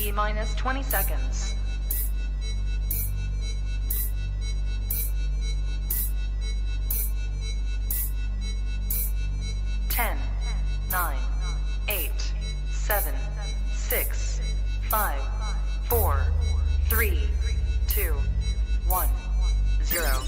T-minus 20 seconds. 10, 9, 8, 7, 6, 5, 4, 3, 2, 1, 0.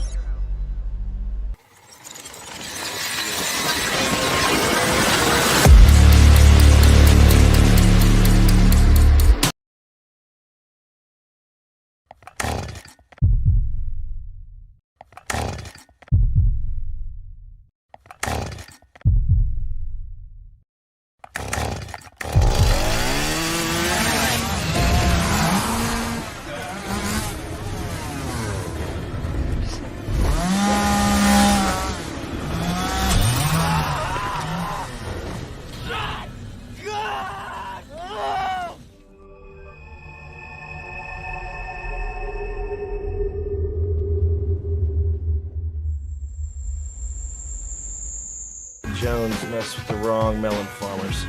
Jones messed with the wrong melon farmers.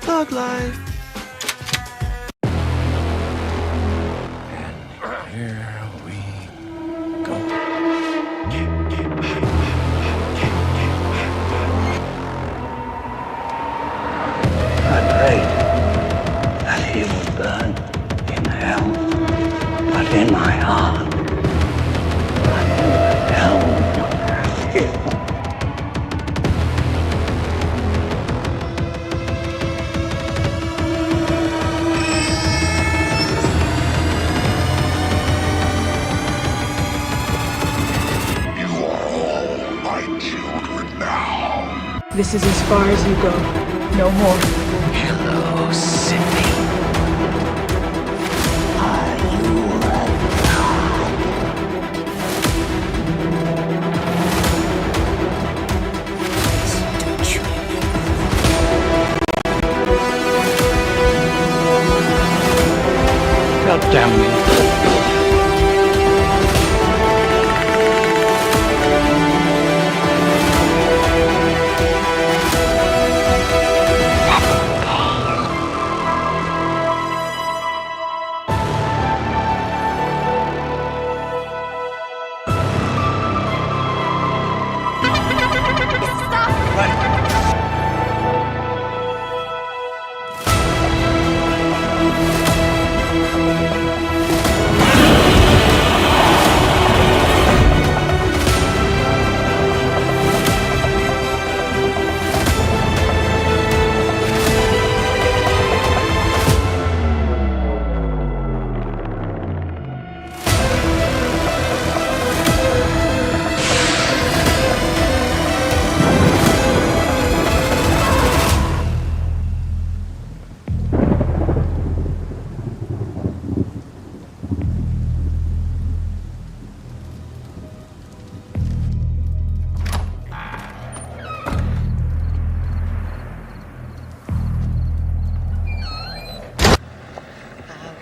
Thug life. And here we go. I prayed that he would burn in hell, but in my heart. This is as far as you go. No more. Hello, Sydney. Are you God damn me.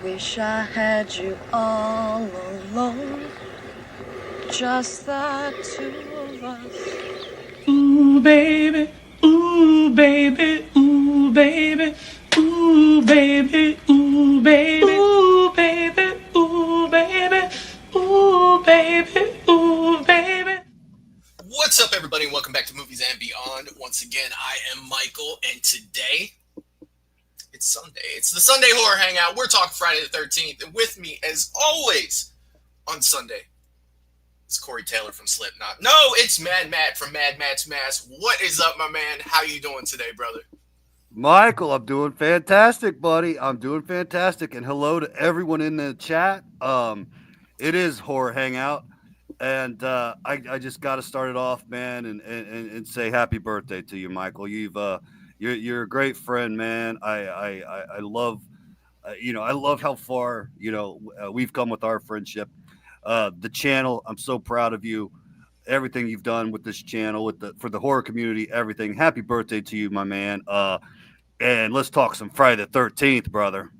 Wish I had you all alone, just the two of us. Ooh, baby, ooh, baby, ooh, baby, ooh, baby, ooh, baby, ooh, baby, ooh, baby, ooh, baby, ooh, baby. What's up, everybody, and welcome back to Movies and Beyond. Once again, I am Michael, and today, it's Sunday. It's the Sunday Horror Hangout. We're talking Friday the 13th, and with me, as always, on Sunday, is Corey Taylor from Slipknot. No, it's Mad Matt from Mad Matt's Mass. What is up, my man? How you doing today, brother? Michael, I'm doing fantastic, buddy. I'm doing fantastic, and hello to everyone in the chat. It is Horror Hangout, and I just got to start it off, man, and say happy birthday to you, Michael. You're a great friend, man. I love, I love how far we've come with our friendship. The channel, I'm so proud of you. Everything you've done with this channel, for the horror community, everything. Happy birthday to you, my man. And let's talk some Friday the 13th, brother.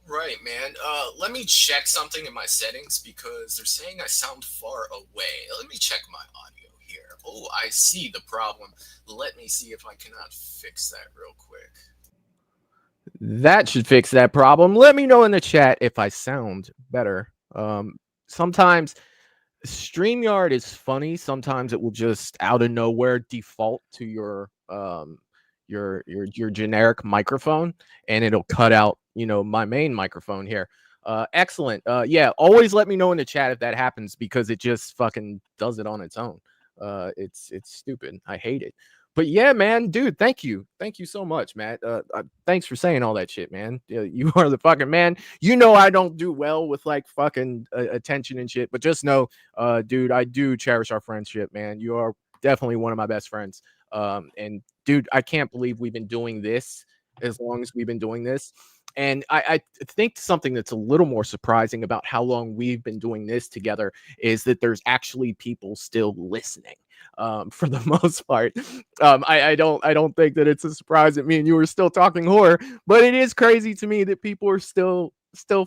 Right, man. Let me check something in my settings because they're saying I sound far away. Let me check my audio here. Oh, I see the problem. Let me see if I cannot fix that real quick. That should fix that problem. Let me know in the chat if I sound better. Sometimes StreamYard is funny. Sometimes it will just out of nowhere default to your generic microphone, and it'll cut out, my main microphone here. Excellent. Yeah, always let me know in the chat if that happens, because it just fucking does it on its own. It's stupid. I hate it. But yeah, man, dude, thank you so much, Matt. Thanks for saying all that shit, man. You are the fucking man. I don't do well with like fucking attention and shit, but just know, dude, I do cherish our friendship, man. You are definitely one of my best friends. And dude, I can't believe we've been doing this as long as we've been doing this. And I think something that's a little more surprising about how long we've been doing this together is that there's actually people still listening. For the most part, I don't think that it's a surprise that me and you were still talking horror, but it is crazy to me that people are still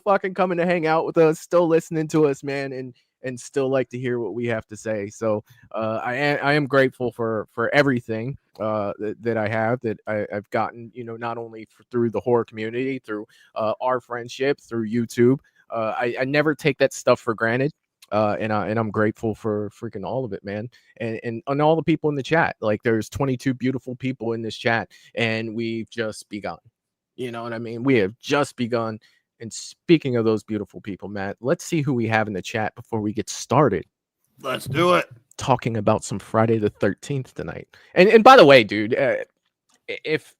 fucking coming to hang out with us, still listening to us, man, and still like to hear what we have to say. So I am grateful for everything that I have, that I've gotten, not only through the horror community, through our friendship, through YouTube. I never take that stuff for granted. And I'm grateful for freaking all of it, man. And all the people in the chat. Like, there's 22 beautiful people in this chat, and we've just begun. You know what I mean? We have just begun. And speaking of those beautiful people, Matt, let's see who we have in the chat before we get started. Let's do it. Talking about some Friday the 13th tonight. And by the way, dude, if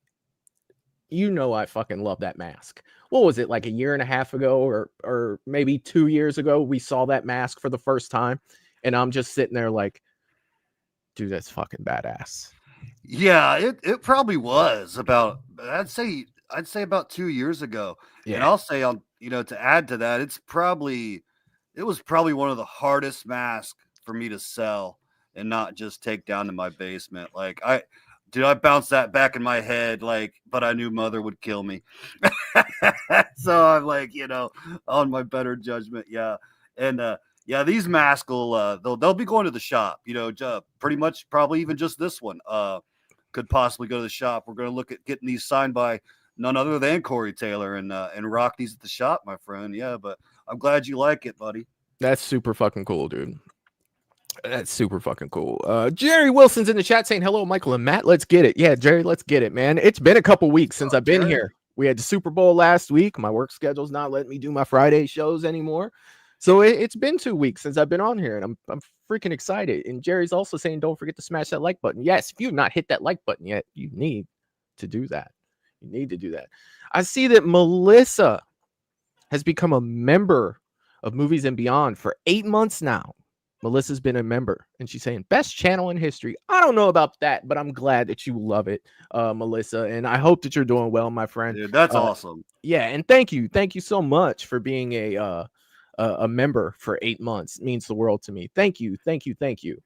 I fucking love that mask. What was it, like a year and a half ago, or maybe 2 years ago, we saw that mask for the first time, and I'm just sitting there like, dude, that's fucking badass. Yeah, it probably was about, I'd say about 2 years ago. Yeah. And I'll say, to add to that, it was probably one of the hardest masks for me to sell and not just take down to my basement. Like, I bounced that back in my head, but I knew Mother would kill me. So I'm like, on my better judgment. Yeah. And, these masks they'll be going to the shop, pretty much, probably even just this one, could possibly go to the shop. We're going to look at getting these signed by none other than Corey Taylor and rock these at the shop, my friend. Yeah. But I'm glad you like it, buddy. That's super fucking cool, dude. That's super fucking cool. Jerry Wilson's in the chat saying hello, Michael and Matt. Let's get it. Yeah, Jerry, let's get it, man. It's been a couple weeks since I've been here. We had the Super Bowl last week. My work schedule's not letting me do my Friday shows anymore. So it's been 2 weeks since I've been on here, and I'm freaking excited. And Jerry's also saying, don't forget to smash that like button. Yes, if you've not hit that like button yet, you need to do that. You need to do that. I see that Melissa has become a member of Movies and Beyond for 8 months now. Melissa's been a member, and she's saying, best channel in history. I don't know about that, but I'm glad that you love it, Melissa, and I hope that you're doing well, my friend. Dude, that's awesome. Yeah, and thank you so much for being a member for 8 months. It means the world to me. Thank you. Let's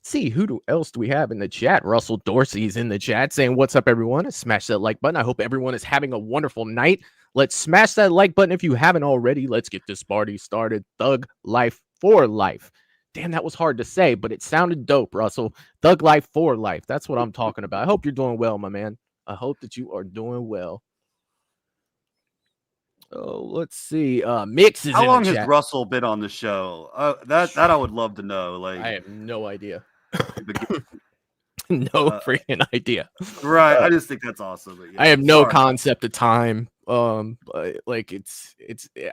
see, who else do we have in the chat? Russell Dorsey's in the chat saying, what's up, everyone? Smash that like button. I hope everyone is having a wonderful night. Let's smash that like button if you haven't already. Let's get this party started. Thug Life for Life. Damn, that was hard to say, but it sounded dope, Russell. Thug Life for Life. That's what I'm talking about. I hope you're doing well, my man. I hope that you are doing well. Oh, let's see. Mix is How in long the has chat. Russell been on the show? That I would love to know. Like, I have no idea. No freaking idea. Right. I just think that's awesome. But, I have no concept of time. Like it's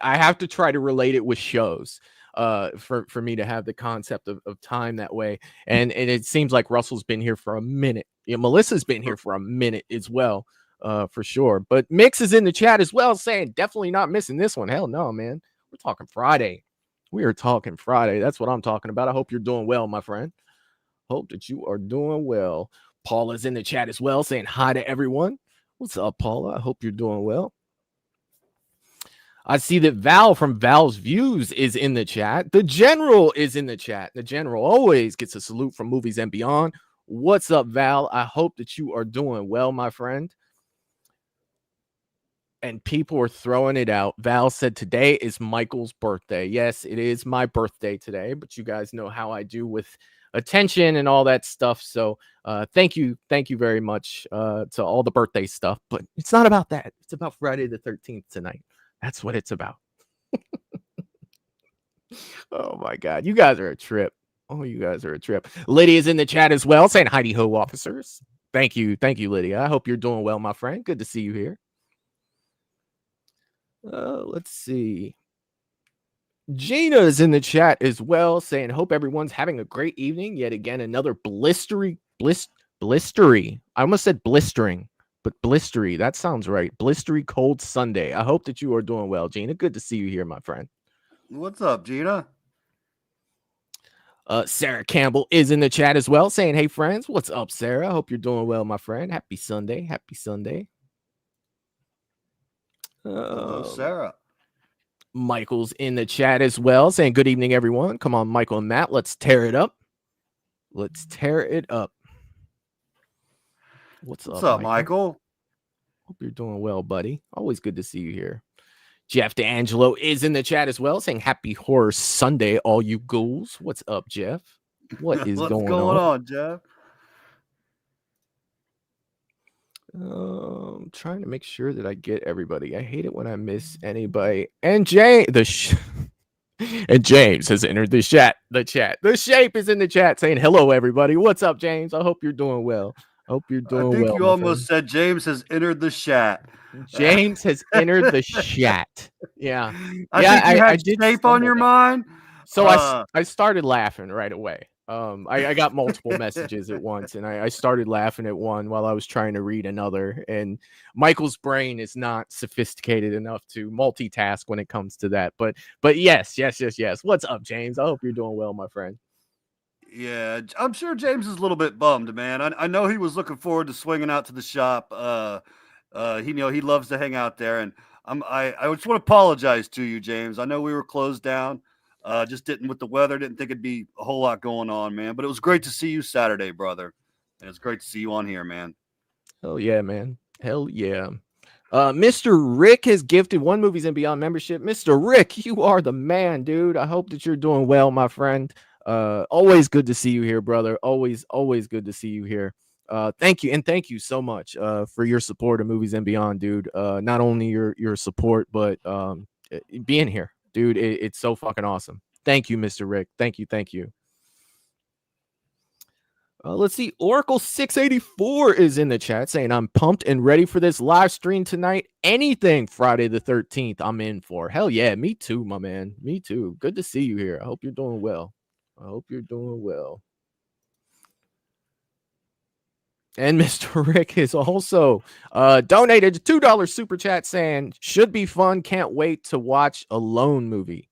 I have to try to relate it with shows for me to have the concept of time that way. And it seems like Russell's been here for a minute. Melissa's been here for a minute as well, for sure. But Mix is in the chat as well, saying definitely not missing this one. Hell no, man. We're talking Friday. We are talking Friday. That's what I'm talking about. I hope you're doing well, my friend. Hope that you are doing well. Paula's in the chat as well, saying hi to everyone. What's up, Paula? I hope you're doing well. I see that Val from Val's Views is in the chat. The General is in the chat. The General always gets a salute from Movies and Beyond. What's up, Val? I hope that you are doing well, my friend. And people are throwing it out. Val said today is Michael's birthday. Yes, it is my birthday today, but you guys know how I do with attention and all that stuff. So thank you very much to all the birthday stuff. But it's not about that. It's about Friday the 13th tonight. That's what it's about. Oh my God, you guys are a trip. Oh, you guys are a trip. Lydia's in the chat as well, saying Heidi ho, officers. Thank you, Lydia. I hope you're doing well, my friend. Good to see you here. Let's see. Gina is in the chat as well, saying, hope everyone's having a great evening. Yet again, another blistery. I almost said blistering, but blistery. That sounds right. Blistery cold Sunday. I hope that you are doing well, Gina. Good to see you here, my friend. What's up, Gina? Sarah Campbell is in the chat as well, saying, hey, friends. What's up, Sarah? I hope you're doing well, my friend. Happy Sunday. Happy Sunday. Hello, Sarah. Michael's in the chat as well, saying good evening, everyone. Come on, Michael and Matt. Let's tear it up. Let's tear it up. What's up, Michael? Hope you're doing well, buddy. Always good to see you here. Jeff D'Angelo is in the chat as well, saying happy Horror Sunday, all you ghouls. What's up, Jeff? What is What's going on, Jeff? Trying to make sure that I get everybody. I hate it when I miss anybody. And James has entered the chat. The Shape is in the chat saying hello, everybody. What's up, James? I hope you're doing well. I think you almost said James has entered the chat. James has entered the chat. Yeah. I think you had Shape on your mind. So I started laughing right away. I got multiple messages at once, and I started laughing at one while I was trying to read another. And Michael's brain is not sophisticated enough to multitask when it comes to that. But yes. What's up, James? I hope you're doing well, my friend. Yeah, I'm sure James is a little bit bummed, man. I know he was looking forward to swinging out to the shop. He loves to hang out there, and I just want to apologize to you, James. I know we were closed down. Just didn't with the weather. Didn't think it'd be a whole lot going on, man. But it was great to see you Saturday, brother. And it's great to see you on here, man. Oh yeah, man. Hell yeah. Mr. Rick has gifted 1 Movies and Beyond membership. Mr. Rick, you are the man, dude. I hope that you're doing well, my friend. Always good to see you here, brother. Always good to see you here. Thank you, and thank you so much for your support of Movies and Beyond, dude. Not only your support, but being here, dude. It's so fucking awesome. Thank you, Mr. Rick. Thank you. Let's see. Oracle 684 is in the chat saying, I'm pumped and ready for this live stream tonight. Anything Friday the 13th, I'm in for. Hell yeah, me too, my man. Me too. Good to see you here. I hope you're doing well. And Mr. Rick is also donated a $2 super chat saying, should be fun. Can't wait to watch Alone movie.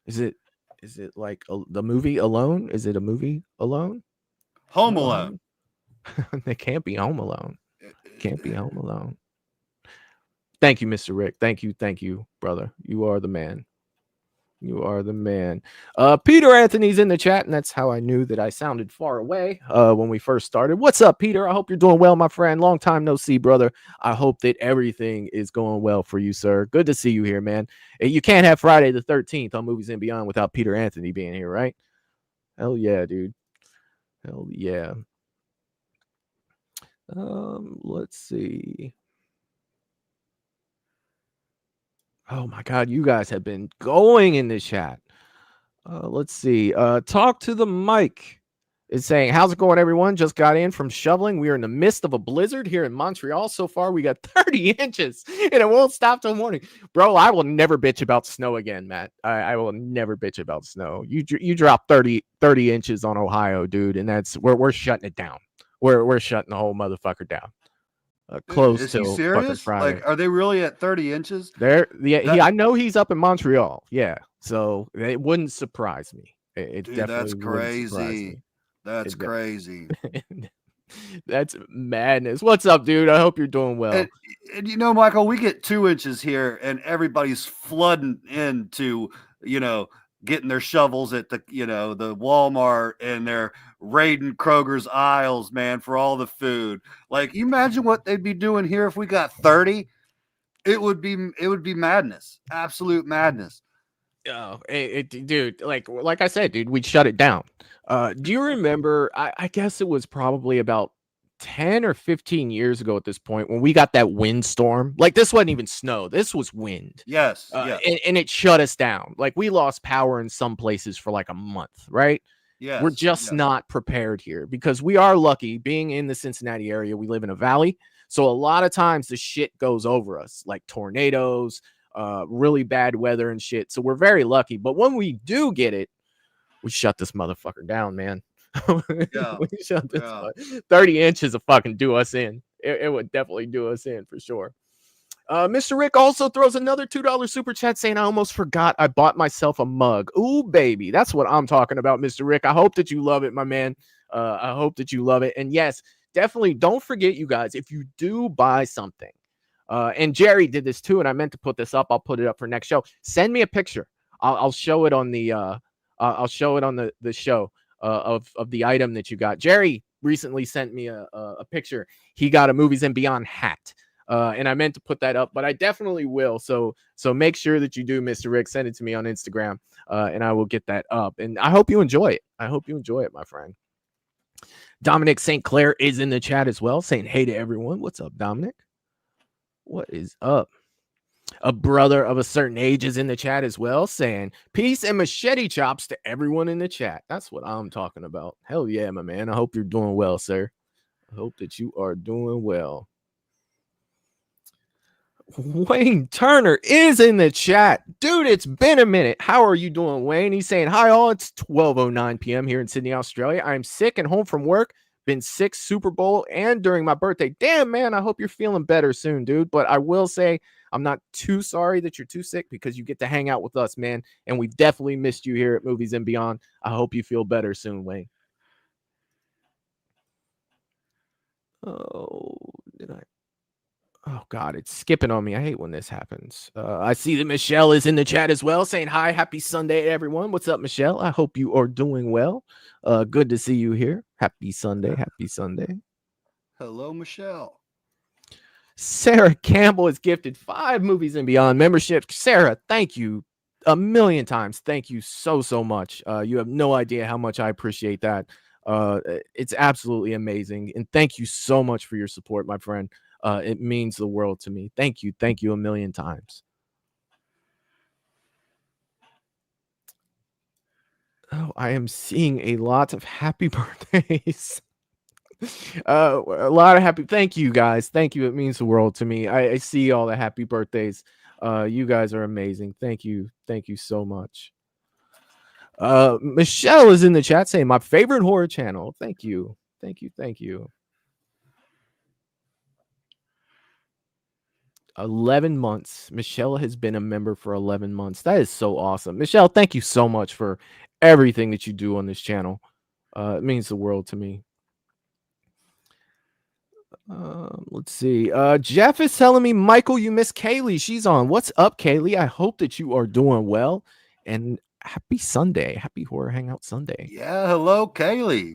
Is it like the movie Alone? Is it a movie Alone? Home Alone. It can't be Home Alone. Thank you, Mr. Rick. Thank you, brother. You are the man. Peter Anthony's in the chat, and that's how I knew that I sounded far away when we first started. What's up, Peter? I hope you're doing well, my friend. Long time no see, brother. I hope that everything is going well for you, sir. Good to see you here, man. You can't have Friday the 13th on Movies and Beyond without Peter Anthony being here, right? Hell yeah, dude. Hell yeah. Let's see. Oh my God, you guys have been going in the chat. Let's see. Talk to the mic is saying, how's it going, everyone? Just got in from shoveling. We are in the midst of a blizzard here in Montreal. So far, we got 30 inches, and it won't stop till morning. Bro, I will never bitch about snow again, Matt. I will never bitch about snow. You drop 30 inches on Ohio, dude, and that's we're shutting it down. We're shutting the whole motherfucker down. Close Is till he serious? fucking Friday. Like, are they really at 30 inches? I know he's up in Montreal. Yeah, so it wouldn't surprise me. It Dude, definitely that's crazy. That's crazy. That's madness. What's up, dude? I hope you're doing well. And you know, Michael, we get 2 inches here, and everybody's flooding into, getting their shovels at the Walmart, and they're raiding Kroger's aisles, man, for all the food. Like, you imagine what they'd be doing here if we got 30. It would be madness, absolute madness. Oh, dude, like I said, dude, we'd shut it down. Do you remember? I guess it was probably about 10 or 15 years ago at this point when we got that windstorm. Like this wasn't even snow. This was wind. Yes, yes, And it shut us down. Like we lost power in some places for like a month, right? yes. We're just yes. not prepared here because we are lucky being in the Cincinnati area. We live in a valley. So a lot of times the shit goes over us, like tornadoes, really bad weather and shit. So we're very lucky. But when we do get it, we shut this motherfucker down, man. Yeah, we shut this yeah. 30 inches of fucking do us in. It would definitely do us in for sure. Mr. Rick also throws another $2 super chat saying, I almost forgot I bought myself a mug. Ooh, baby. That's what I'm talking about, Mr. Rick. I hope that you love it, my man. I hope that you love it. And yes, definitely don't forget, you guys, if you do buy something, and Jerry did this too, and I meant to put this up. I'll put it up for next show. Send me a picture. I'll show it on the I'll show it on the show of the item that you got. Jerry recently sent me a picture. He got a Movies and Beyond hat. And I meant to put that up, but I definitely will. So make sure that you do, Mr. Rick. Send it to me on Instagram, and I will get that up. And I hope you enjoy it. I hope you enjoy it, my friend. Dominic St. Clair is in the chat as well, saying hey to everyone. What's up, Dominic? What is up? A brother of a certain age is in the chat as well, saying peace and machete chops to everyone in the chat. That's what I'm talking about. Hell yeah, my man. I hope you're doing well, sir. I hope that you are doing well. Wayne Turner is in the chat. Dude, it's been a minute. How are you doing, Wayne? He's saying, hi all. It's 12:09 p.m. here in Sydney, Australia. I'm sick and home from work. Been sick Super Bowl and during my birthday. Damn, man, I hope you're feeling better soon, dude. But I will say I'm not too sorry that you're too sick because you get to hang out with us, man. And we've definitely missed you here at Movies and Beyond. I hope you feel better soon, Wayne. Oh, did I? Oh, God, it's skipping on me. I hate when this happens. I see that Michelle is in the chat as well saying, hi, happy Sunday, everyone. What's up, Michelle? I hope you are doing well. Good to see you here. Happy Sunday. Happy Sunday. Hello, Michelle. Sarah Campbell is gifted 5 Movies and Beyond memberships. Sarah, thank you a million times. Thank you so much. You have no idea how much I appreciate that. It's absolutely amazing. And thank you so much for your support, my friend. It means the world to me. Thank you. Thank you a million times. Oh, I am seeing a lot of happy birthdays. A lot of happy. Thank you, guys. Thank you. It means the world to me. I see all the happy birthdays. You guys are amazing. Thank you. Thank you so much. Michelle is in the chat saying my favorite horror channel. Thank you. Thank you. Thank you. 11 months. Michelle has been a member for 11 months. That is so awesome. Michelle, thank you so much for everything that you do on this channel. It means the world to me. Let's see. Jeff is telling me, Michael, you miss Kaylee. She's on. What's up, Kaylee? I hope that you are doing well. And happy Sunday. Happy Horror Hangout Sunday. Yeah, hello, Kaylee.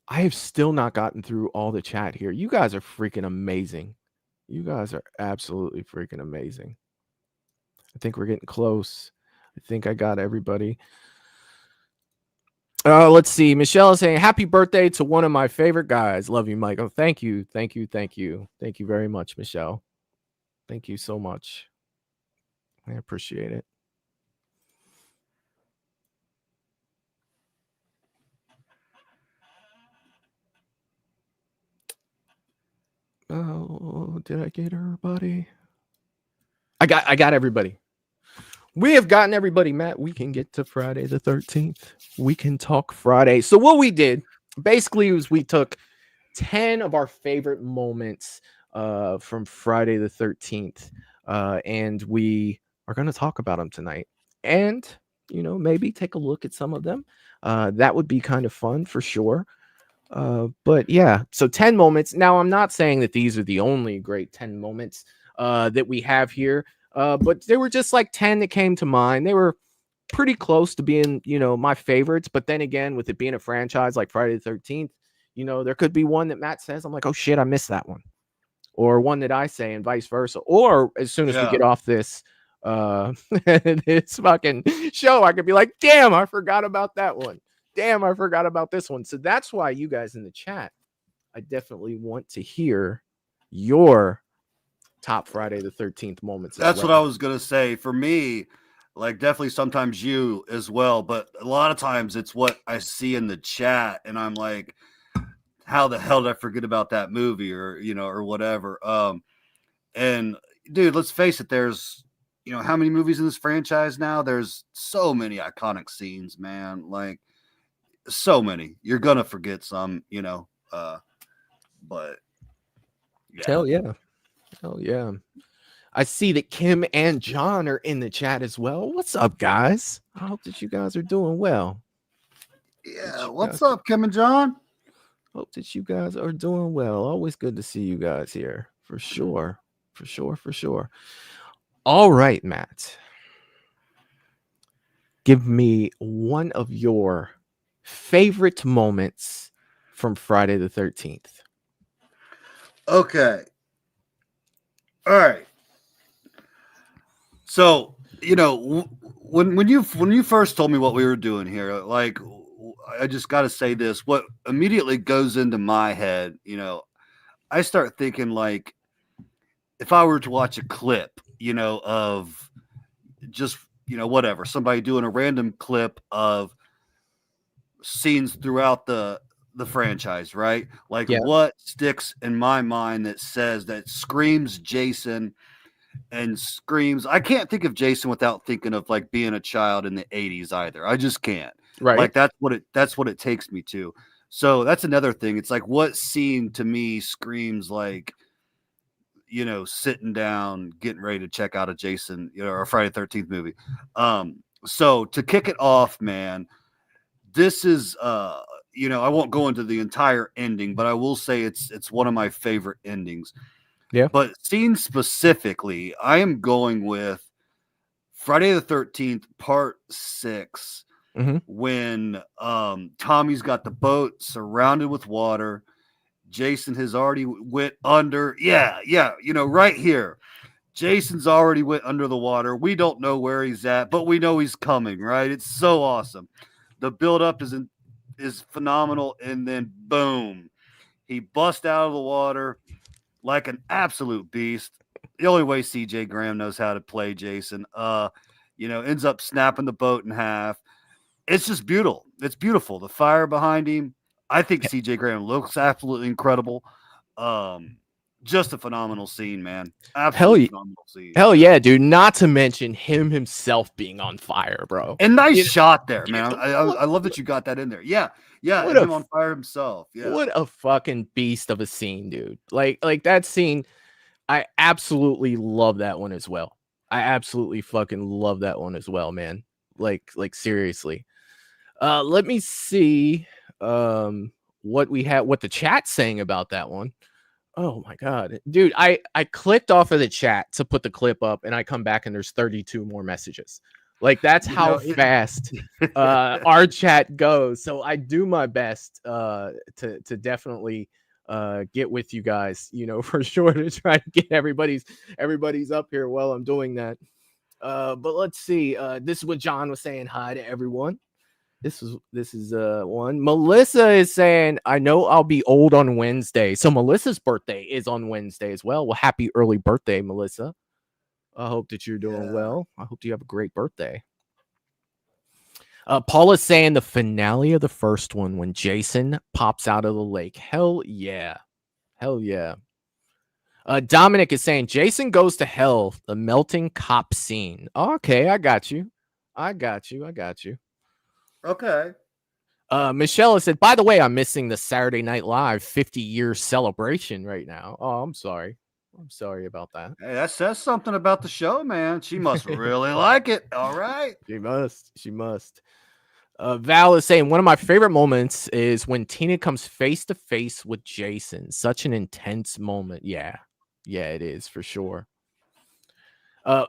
I have still not gotten through all the chat here. You guys are freaking amazing. You guys are absolutely freaking amazing. I think we're getting close. I think I got everybody. Let's see. Michelle is saying, happy birthday to one of my favorite guys. Love you, Michael. Thank you. Thank you. Thank you. Thank you very much, Michelle. Thank you so much. I appreciate it. Oh, did I get everybody? I got everybody. We have gotten everybody, Matt. We can get to Friday the 13th. We can talk Friday. So what we did basically was we took 10 of our favorite moments from Friday the 13th, and we are going to talk about them tonight. And, you know, maybe take a look at some of them. That would be kind of fun for sure. But yeah, so 10 moments. Now, I'm not saying that these are the only great 10 moments that we have here. But they were just like 10 that came to mind. They were pretty close to being, you know, my favorites. But then again, with it being a franchise like Friday the 13th, you know, there could be one that Matt says, I'm like, oh shit, I missed that one. or one that I say and vice versa. Or as soon as we get off this this fucking show, I could be like, damn, I forgot about that one. Damn, I forgot about this one. So that's why you guys in the chat, I definitely want to hear your top Friday the 13th moments. That's what I was going to say. For me, like definitely sometimes you as well, but a lot of times it's what I see in the chat and I'm like, how the hell did I forget about that movie or, or whatever. And dude, let's face it, there's, how many movies in this franchise now? There's so many iconic scenes, man. Like so many. You're going to forget some, but yeah. Hell yeah. I see that Kim and John are in the chat as well. What's up, guys? I hope that you guys are doing well. Yeah, what's up, Kim and John? Hope that you guys are doing well. Always good to see you guys here. For sure. All right, Matt. Give me one of your favorite moments from Friday the 13th. Okay. All right. So, when you first told me what we were doing here, like, I just got to say this, what immediately goes into my head, I start thinking like, if I were to watch a clip, of just, whatever, somebody doing a random clip of scenes throughout the franchise, right? Like what sticks in my mind that screams Jason and screams. I can't think of Jason without thinking of like being a child in the 80s either. I just can't. Right. Like that's what it takes me to. So that's another thing. It's like what scene to me screams like, sitting down, getting ready to check out a Jason, or a Friday the 13th movie. So to kick it off, man, this is I won't go into the entire ending, but I will say it's one of my favorite endings. Yeah. But scene specifically, I am going with Friday the 13th, part 6, when Tommy's got the boat surrounded with water. Jason has already went under. Yeah, right here. Jason's already went under the water. We don't know where he's at, but we know he's coming, right? It's so awesome. The buildup is phenomenal, and then boom, he busts out of the water like an absolute beast. The only way CJ Graham knows how to play Jason, ends up snapping the boat in half. It's just beautiful. It's beautiful. The fire behind him. I think CJ Graham looks absolutely incredible. Just a phenomenal scene, man. Absolutely phenomenal scene. Hell yeah, dude. Not to mention him himself being on fire, bro. And nice shot there, man. I love that you got that in there. Yeah. And him on fire himself. Yeah. What a fucking beast of a scene, dude. Like that scene, I absolutely love that one as well. I absolutely fucking love that one as well, man. Like seriously. Let me see what the chat's saying about that one. Oh my god, dude, I clicked off of the chat to put the clip up, and I come back and there's 32 more messages. Like that's how fast our chat goes. So I do my best to definitely get with you guys, for sure, to try to get everybody's up here while I'm doing that. But let's see. This is what John was saying. Hi to everyone. This is one. Melissa is saying, I know I'll be old on Wednesday. So Melissa's birthday is on Wednesday as well. Well, happy early birthday, Melissa. I hope that you're doing well. I hope you have a great birthday. Paula's saying the finale of the first one when Jason pops out of the lake. Hell yeah. Dominic is saying Jason goes to hell, the melting cop scene. Okay, I got you. Okay. Michelle has said, by the way, I'm missing the Saturday Night Live 50-year celebration right now. Oh, I'm sorry. I'm sorry about that. Hey, that says something about the show, man. She must really like it. All right. She must. Val is saying, one of my favorite moments is when Tina comes face to face with Jason. Such an intense moment. Yeah, it is for sure.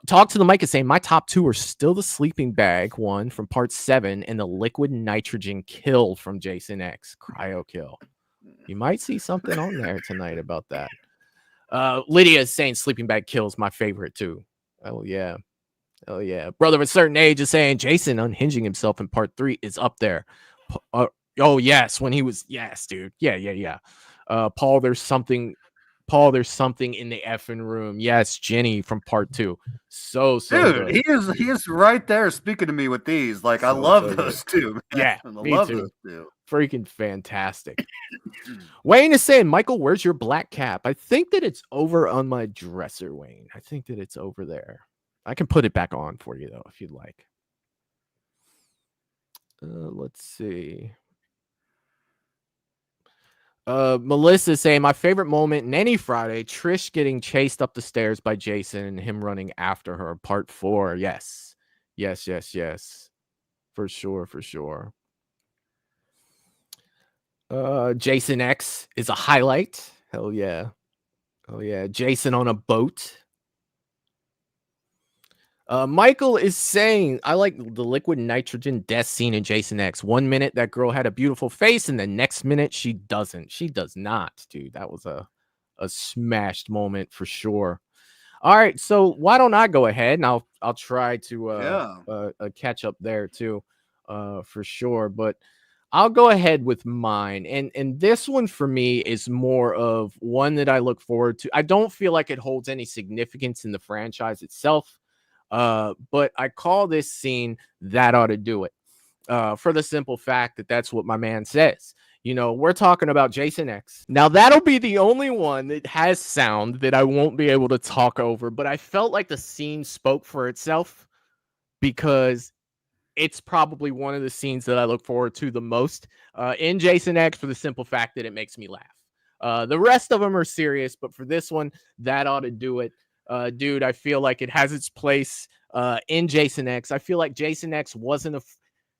Talk to the mic is saying my top 2 are still the sleeping bag one from part 7 and the liquid nitrogen kill from Jason X cryo kill. You might see something on there tonight about that. Lydia is saying Sleeping Bag Kills my favorite too. Oh yeah. Oh yeah. Brother of a Certain Age is saying Jason unhinging himself in part 3 is up there. Oh yes, when he was dude. Yeah. Paul, there's something in the effing room. Yes, Jenny from part 2. So Dude, good. he is right there speaking to me with these. Like, I So love good. those two, man. Yeah, I me love too. those two. Freaking fantastic. Wayne is saying, Michael, where's your black cap? I think that it's over on my dresser, Wayne. I think that it's over there. I can put it back on for you, though, if you'd like. Let's see. Melissa saying, my favorite moment in any Friday, Trish getting chased up the stairs by Jason and him running after her. Part 4. Yes. For sure. Jason X is a highlight. Hell yeah. Jason on a boat. Michael is saying, I like the liquid nitrogen death scene in Jason X. 1 minute that girl had a beautiful face, and the next minute she doesn't. She does not, dude. That was a smashed moment for sure. All right, so why don't I go ahead and I'll try to catch up there too, for sure. But I'll go ahead with mine, and this one for me is more of one that I look forward to. I don't feel like it holds any significance in the franchise itself. But I call this scene That Ought to Do It, for the simple fact that that's what my man says. You know, we're talking about Jason X. Now, that'll be the only one that has sound that I won't be able to talk over, but I felt like the scene spoke for itself because it's probably one of the scenes that I look forward to the most in Jason X, for the simple fact that it makes me laugh. The rest of them are serious, but for this one, That Ought to Do It. Dude, I feel like it has its place in Jason X. I feel like Jason X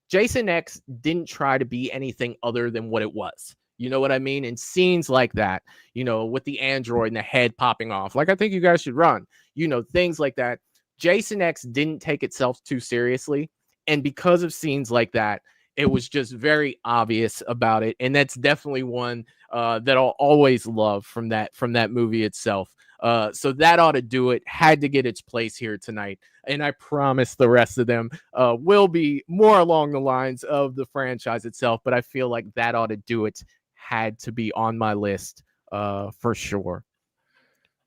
Jason X didn't try to be anything other than what it was. You know what I mean? And scenes like that, you know, with the android and the head popping off, like I think you guys should run, you know, things like that. Jason X didn't take itself too seriously. And because of scenes like that, it was just very obvious about it. And that's definitely one that I'll always love from that movie itself. So That Ought to Do It had to get its place here tonight. And I promise the rest of them will be more along the lines of the franchise itself. But I feel like That Ought to Do It had to be on my list for sure.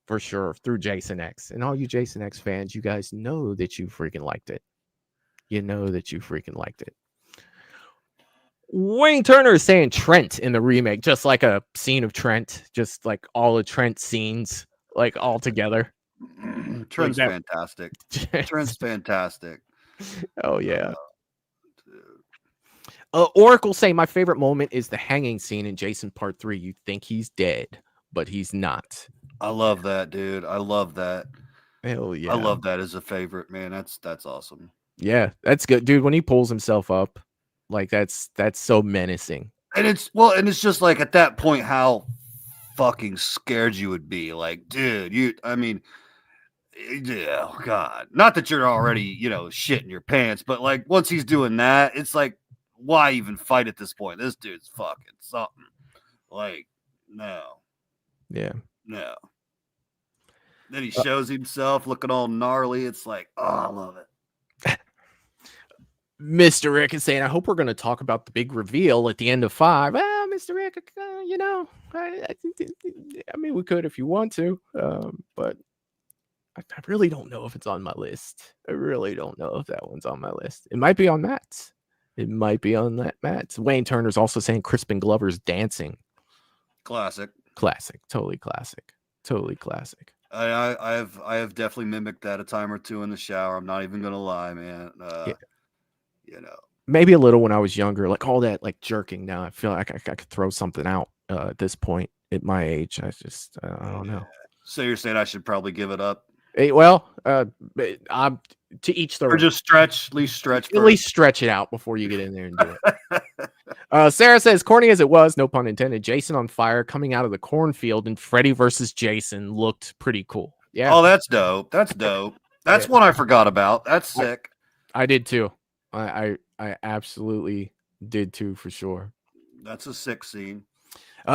For sure, through Jason X. And all you Jason X fans, you guys know that you freaking liked it. You know that you freaking liked it. Wayne Turner is saying Trent in the remake, just like a scene of Trent, just like all the Trent scenes, like all together. Trent's fantastic. Trent's fantastic. Oh yeah. Oracle saying my favorite moment is the hanging scene in Jason Part 3. You think he's dead, but he's not. I love that, dude. I love that. Hell yeah. I love that as a favorite, man. That's awesome. Yeah, that's good, dude. When he pulls himself up, like that's so menacing. And it's just like at that point how fucking scared you would be. Like, dude, yeah, God. Not that you're already, you know, shitting your pants, but like once he's doing that, it's like, why even fight at this point? This dude's fucking something. Like, no. Yeah. No. Then he shows himself looking all gnarly. It's like, oh, I love it. Mr. Rick is saying, I hope we're going to talk about the big reveal at the end of 5. Well, Mr. Rick, you know, I mean, we could if you want to, but I really don't know if it's on my list. I really don't know if that one's on my list. It might be on Matt's. It might be on that Matt's. Wayne Turner's also saying Crispin Glover's dancing. Classic. Totally classic. I have definitely mimicked that a time or two in the shower. I'm not even gonna lie, man. Yeah. You know, maybe a little when I was younger, like all that like jerking. Now I feel like I could throw something out at this point at my age. I don't know. So you're saying I should probably give it up? Hey, well, I'm to each their or just at least stretch it out before you get in there and do it. Sarah says, corny as it was, no pun intended, Jason on fire coming out of the cornfield and Freddy versus Jason looked pretty cool. Yeah. Oh, that's dope. That's one I forgot about. That's sick. I did too. I absolutely did too, for sure. That's a sick scene.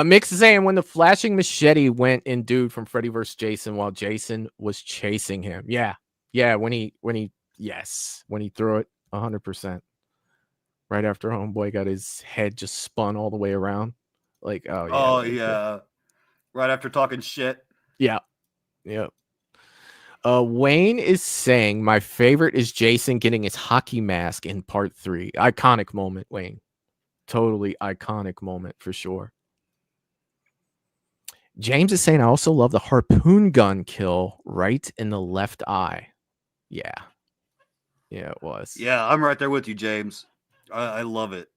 Mix is saying when the flashing machete went in dude from Freddy vs. Jason while Jason was chasing him. Yeah. Yeah. When he threw it 100%. Right after homeboy got his head just spun all the way around. Like, oh yeah. Oh yeah. Right after talking shit. Yeah. Yep. Wayne is saying my favorite is Jason getting his hockey mask in part 3. Iconic moment, Wayne. Totally iconic moment for sure. James is saying I also love the harpoon gun kill right in the left eye. Yeah. Yeah, it was. Yeah, I'm right there with you, James. I love it.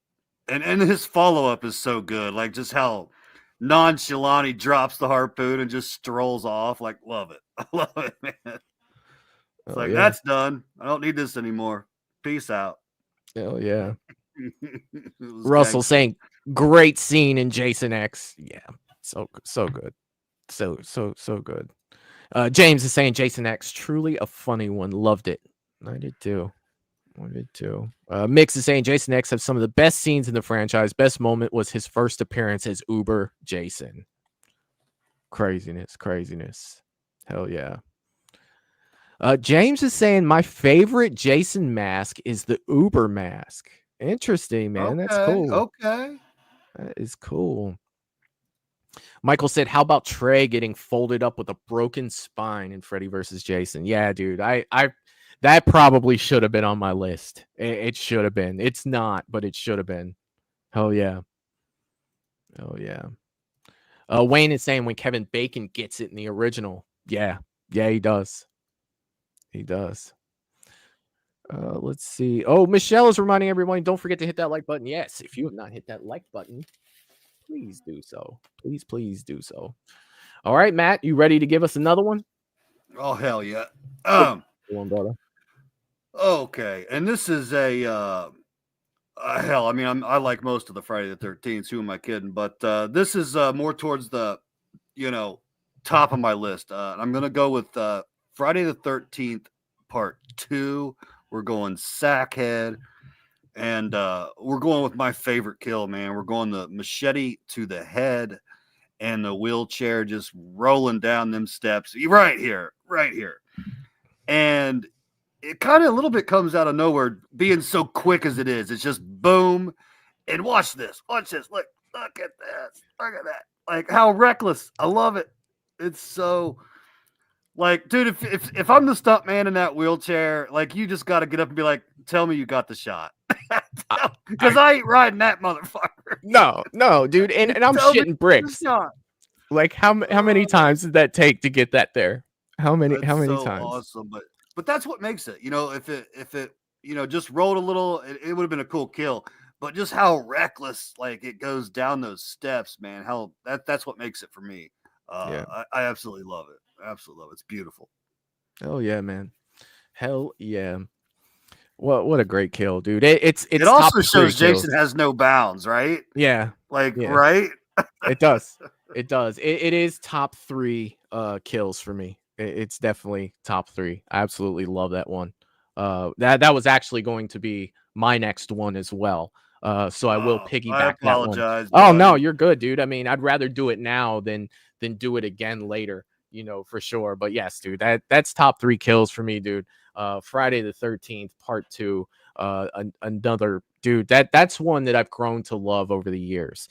And his follow-up is so good. Like just how nonchalant he drops the harpoon and just strolls off. Like, love it. I love it, man. It's like, that's done. I don't need this anymore. Peace out. Hell yeah. Russell saying great scene in Jason X. Yeah. So good. So good. James is saying Jason X, truly a funny one. Loved it. I did too. Mix is saying Jason X have some of the best scenes in the franchise. Best moment was his first appearance as Uber Jason. Craziness. Hell yeah. James is saying my favorite Jason mask is the Uber mask. Interesting, man. That's cool. Okay. That is cool. Michael said, how about Trey getting folded up with a broken spine in Freddy vs. Jason? Yeah, dude. I that probably should have been on my list. It should have been. It's not, but it should have been. Hell yeah. Wayne is saying when Kevin Bacon gets it in the original. Yeah, he does. Let's see. Oh, Michelle is reminding everyone, don't forget to hit that like button. Yes, if you have not hit that like button, please do so. Please do so. All right, Matt, you ready to give us another one? Oh, hell yeah. One, brother. Okay, and this is a hell. I mean, I like most of the Friday the 13th. Who am I kidding? But this is more towards the top of my list. I'm gonna go with Friday the 13th Part 2. We're going Sackhead, and we're going with my favorite kill, man. We're going the machete to the head and the wheelchair just rolling down them steps right here. And it kind of a little bit comes out of nowhere, being so quick as it is. It's just boom, and watch this. Look at this, look at that. Like how reckless. I love it. It's so like, dude, if I'm the stunt man in that wheelchair, like you just got to get up and be like, tell me you got the shot. Because I ain't riding that motherfucker. No, dude. And I'm shitting bricks. Like how many times did that take to get that there? How many times? Awesome, but that's what makes it. If it just rolled a little, it would have been a cool kill. But just how reckless, like it goes down those steps, man. How that's what makes it for me. I absolutely love it. Absolutely love it. It's beautiful. Hell yeah, man. Hell yeah. What a great kill, dude. It also shows Jason has no bounds, right? Yeah. Right? It does. It is top 3 kills for me. It's definitely top 3. I absolutely love that one. That was actually going to be my next one as well. So I will piggyback that one. Buddy. Oh no, you're good, dude. I mean, I'd rather do it now than do it again later, for sure. But yes, dude, that's top 3 kills for me, dude. Friday the 13th Part 2. Another dude, that's one that I've grown to love over the years.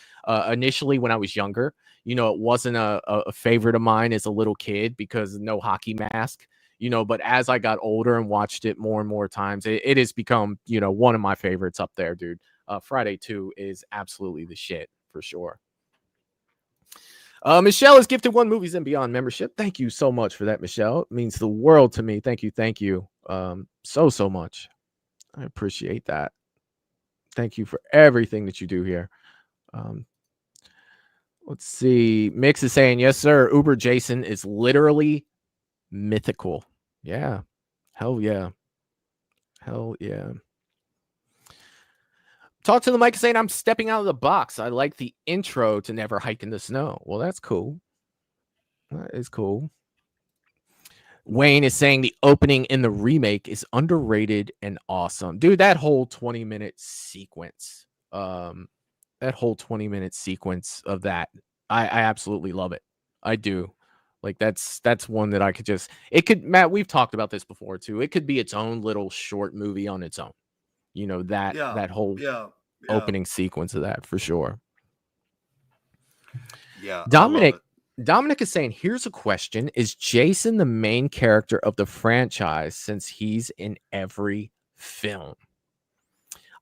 Initially when I was younger, it wasn't a favorite of mine as a little kid because no hockey mask, but as I got older and watched it more and more times, it has become, one of my favorites up there, dude. Friday 2 is absolutely the shit for sure. Michelle has gifted 1 Movies and Beyond membership. Thank you so much for that, Michelle. It means the world to me. Thank you. So much. I appreciate that. Thank you for everything that you do here. Let's see. Mix is saying, yes, sir. Uber Jason is literally mythical. Yeah. Hell yeah. Talk to the mic saying I'm stepping out of the box. I like the intro to Never Hike in the Snow. Well, that's cool. That is cool. Wayne is saying the opening in the remake is underrated and awesome. Dude, that whole 20-minute sequence. Of that I absolutely love it. I do. Like that's one that I could just it could Matt, we've talked about this before too. It could be its own little short movie on its own. You know, Yeah, that whole yeah, yeah, opening sequence of that for sure. yeah. I love Dominic it. Dominic is saying, here's a question. Is Jason the main character of the franchise since he's in every film?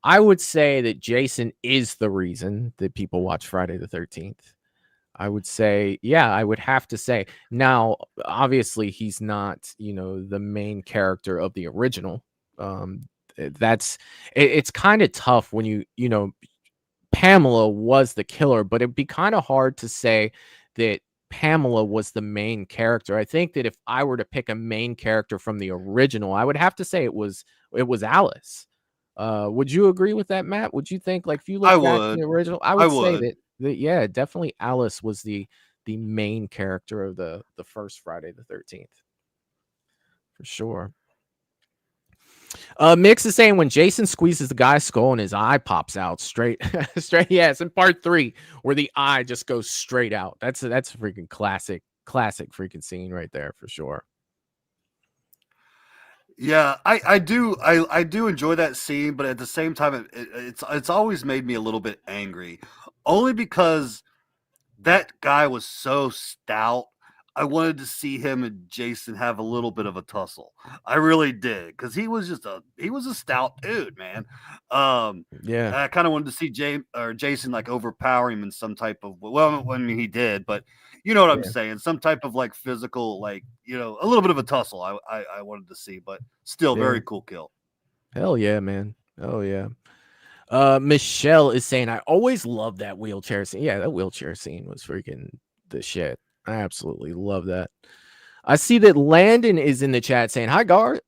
I would say that Jason is the reason that people watch Friday the 13th. I would say, yeah, I would have to say. Now, obviously, he's not, the main character of the original. It's kind of tough when Pamela was the killer, but it'd be kind of hard to say that Pamela was the main character. I think that if I were to pick a main character from the original, I would have to say it was Alice. Would you agree with that, Matt? Would you think, like, if you I look back in would. the original, I I would say would. that yeah, definitely Alice was the main character of the first Friday the 13th for sure. Mix is saying when Jason squeezes the guy's skull and his eye pops out straight. Yeah, it's in part 3 where the eye just goes straight out. That's a freaking classic freaking scene right there for sure. Yeah, I do I do enjoy that scene, but at the same time, it's always made me a little bit angry, only because that guy was so stout. I wanted to see him and Jason have a little bit of a tussle. I really did, because he was a stout dude, man. Yeah. I kind of wanted to see Jason like overpower him in some type of, well, I mean he did, but you know what I'm saying, some type of like physical, like a little bit of a tussle. I wanted to see, but still very cool kill. Hell yeah, man. Oh yeah. Michelle is saying, I always love that wheelchair scene. Yeah, that wheelchair scene was freaking the shit. I absolutely love that. I see that Landon is in the chat saying, hi,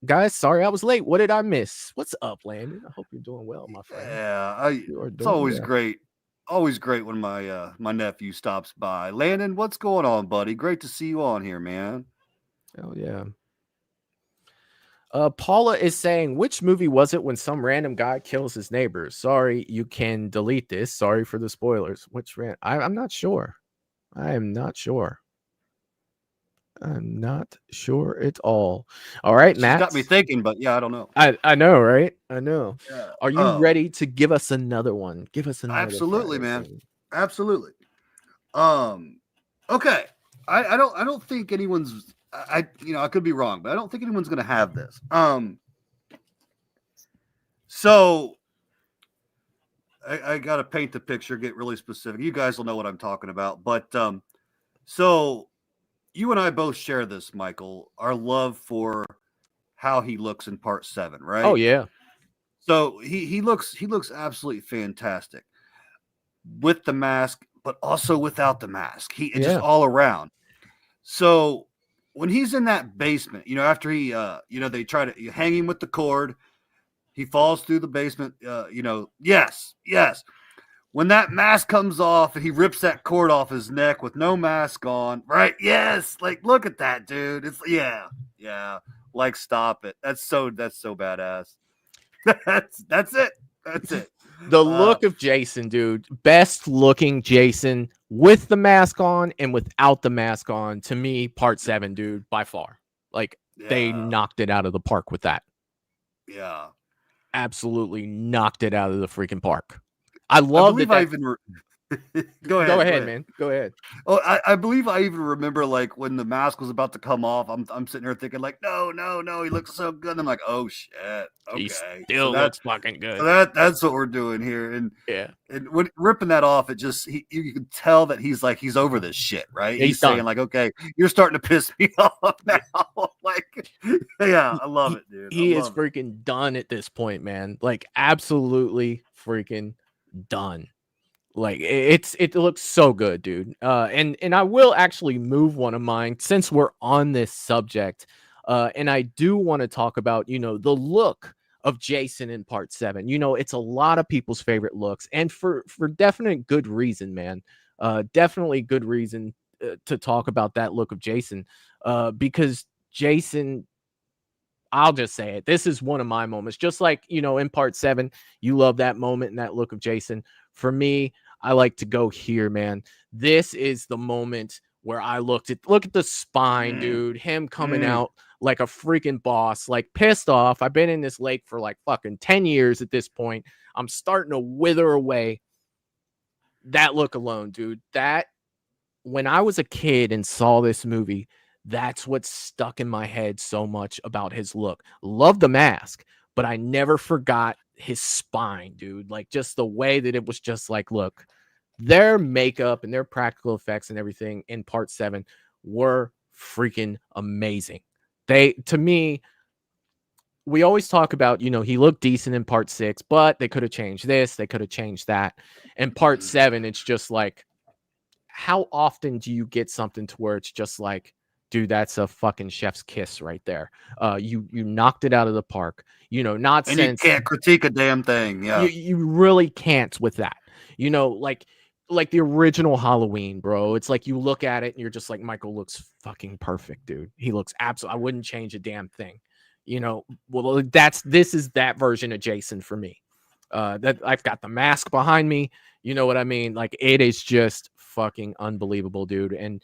guys. Sorry I was late. What did I miss? What's up, Landon? I hope you're doing well, my friend. Yeah, it's always great. Always great when my my nephew stops by. Landon, what's going on, buddy? Great to see you on here, man. Oh yeah. Paula is saying, which movie was it when some random guy kills his neighbors? Sorry, you can delete this. Sorry for the spoilers. Which I'm not sure. I am not sure. I'm not sure at all. All right, Matt. Got me thinking, but yeah, I don't know. I know, right? I know. Yeah. Are you ready to give us another one? Give us another. Absolutely, man. Absolutely. Okay. I don't think anyone's. I could be wrong, but I don't think anyone's gonna have this. So I gotta paint the picture, get really specific. You guys will know what I'm talking about, but so you and I both share this, Michael, our love for how he looks in part 7, right? Oh yeah. So he looks absolutely fantastic with the mask, but also without the mask. Just all around. So when he's in that basement, after he they try to hang him with the cord, he falls through the basement, yes. When that mask comes off and he rips that cord off his neck with no mask on, right? Yes. Like, look at that, dude. It's yeah. Like, stop it. That's so badass. That's it. That's it. The look of Jason, dude. Best looking Jason with the mask on and without the mask on. To me, part 7, dude, by far. Like, they knocked it out of the park with that. Yeah. Absolutely knocked it out of the freaking park. I love that. Go ahead, man. Go ahead. Oh, I believe I even remember, like, when the mask was about to come off, I'm sitting here thinking, like, no, he looks so good. And I'm like, oh shit, okay, he still looks fucking good. So that's what we're doing here, and when ripping that off, it just you can tell that he's over this shit, right? He's saying like, okay, you're starting to piss me off now. Like, yeah, I love it, dude. He is freaking done at this point, man. Like, absolutely freaking done. Like, it looks so good, dude. And I will actually move one of mine since we're on this subject. And I do want to talk about, the look of Jason in part 7. It's a lot of people's favorite looks, and for definite good reason, man. Definitely good reason to talk about that look of Jason. Because Jason, I'll just say it. This is one of my moments. Just like, in part 7, you love that moment and that look of Jason. For me, I like to go here, man. This is the moment where I look at the spine, dude. Him coming out like a freaking boss, like pissed off. I've been in this lake for like fucking 10 years at this point. I'm starting to wither away. That look alone, dude. That when I was a kid and saw this movie, that's what stuck in my head so much about his look. Love the mask, but I never forgot his spine, dude. Like just the way that it was just like, look, their makeup and their practical effects and everything in part 7 were freaking amazing. To me, we always talk about, he looked decent in part 6, but they could have changed this, they could have changed that. In part 7, it's just like, how often do you get something to where it's just like, dude, that's a fucking chef's kiss right there. You knocked it out of the park. Not And since you can't critique a damn thing. Yeah. you really can't with that. Like the original Halloween, bro. It's like you look at it and you're just like, Michael looks fucking perfect, dude. He looks absolutely. I wouldn't change a damn thing. Well, this is that version of Jason for me. That I've got the mask behind me. You know what I mean? Like it is just fucking unbelievable, dude. And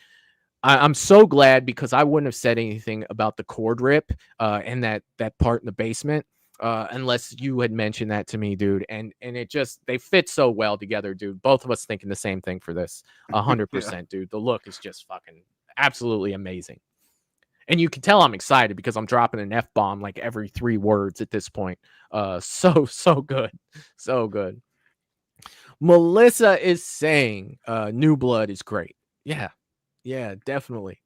I'm so glad because I wouldn't have said anything about the cord rip and that part in the basement unless you had mentioned that to me, dude. And it just they fit so well together, dude. Both of us thinking the same thing for this, 100%, dude. The look is just fucking absolutely amazing. And you can tell I'm excited because I'm dropping an F-bomb like every 3 words at this point. So good. So good. Melissa is saying New Blood is great. Yeah, definitely.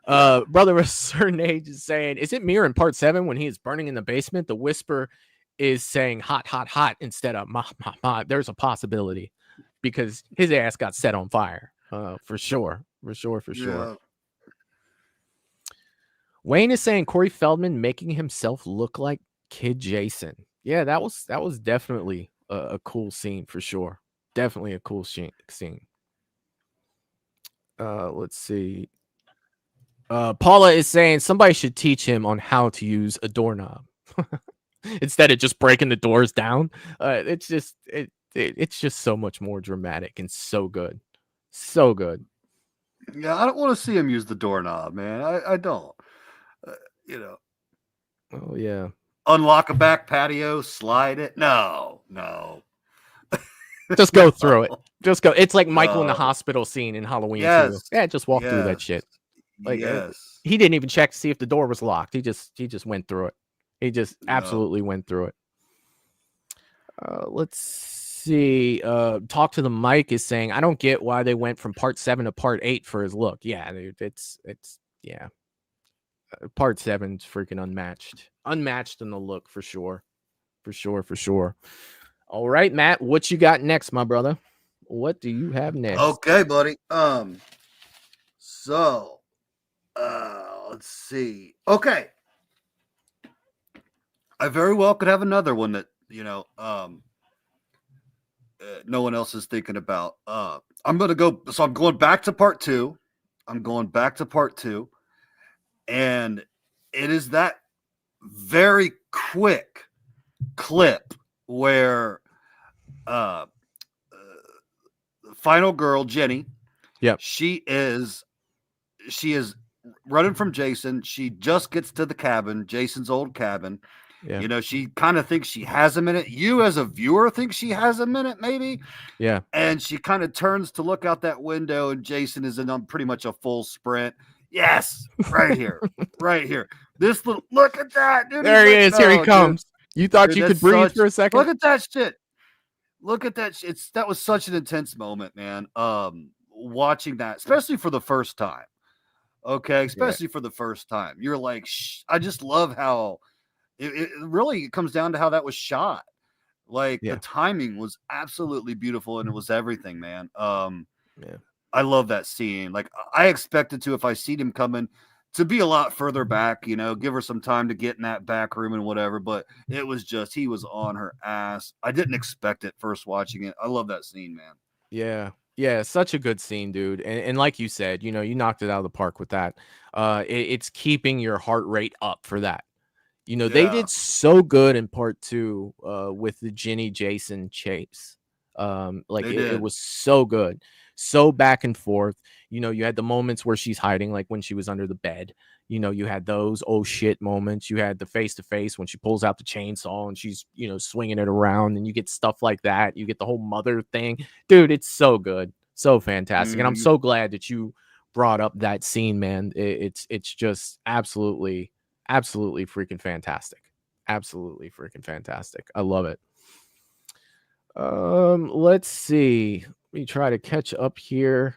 Brother of a certain age is saying, is it Mir in part 7 when he is burning in the basement? The whisper is saying hot, hot, hot instead of ma, ma, ma. There's a possibility because his ass got set on fire. For sure. Yeah. Wayne is saying Corey Feldman making himself look like Kid Jason. Yeah, that was definitely a cool scene for sure. Definitely a cool scene. Let's see. Paula is saying somebody should teach him on how to use a doorknob instead of just breaking the doors down. It's just so much more dramatic and so good. So good. Yeah, I don't want to see him use the doorknob, man. I don't. Oh yeah. Unlock a back patio, slide it. No. Just go through it. Just go. It's like Michael in the hospital scene in Halloween 2. Yeah, just walk through that shit. Like he didn't even check to see if the door was locked. He just went through it. He just absolutely went through it. Let's see. Talk to the mic is saying, I don't get why they went from part 7 to part 8 for his look. Yeah, dude, it's yeah. Part 7's freaking unmatched in the look for sure. All right, Matt, what you got next, my brother? What do you have next? Okay, buddy. So let's see. Okay. I very well could have another one that, no one else is thinking about. I'm going back to part 2. And it is that very quick clip where final girl Jenny, she is running from Jason. She just gets to the cabin, Jason's old cabin. Yeah. She kind of thinks she has a minute. You as a viewer think she has a minute, maybe. Yeah. And she kind of turns to look out that window, and Jason is in pretty much a full sprint. Yes, right here. This little look at that, dude. There he is. Here he comes. Dude. You thought you could breathe for a second? Look at that shit. That was such an intense moment, man. Watching that, especially for the first time. Okay, for the first time. You're like, I just love how it really comes down to how that was shot. Like the timing was absolutely beautiful, and it was everything, man. I love that scene. Like I expected to, if I seen him coming, to be a lot further back, give her some time to get in that back room and whatever. But it was just, he was on her ass. I didn't expect it first watching it. I love that scene, man. Yeah. Such a good scene, dude. And like you said, you knocked it out of the park with that. It's keeping your heart rate up for that. They did so good in part 2 with the Ginny Jason chase. Like They it did. was so good, so back and forth. You know, you had the moments where she's hiding, like when she was under the bed. You know, you had those oh shit moments. You had the face to face when she pulls out the chainsaw and she's, you know, swinging it around, and you get stuff like that. You get the whole mother thing, dude. It's so good, so fantastic, and I'm Mhm. so glad that you brought up that scene, man. It's just absolutely freaking fantastic, absolutely freaking fantastic. I love it. Let's see. Let me try to catch up here.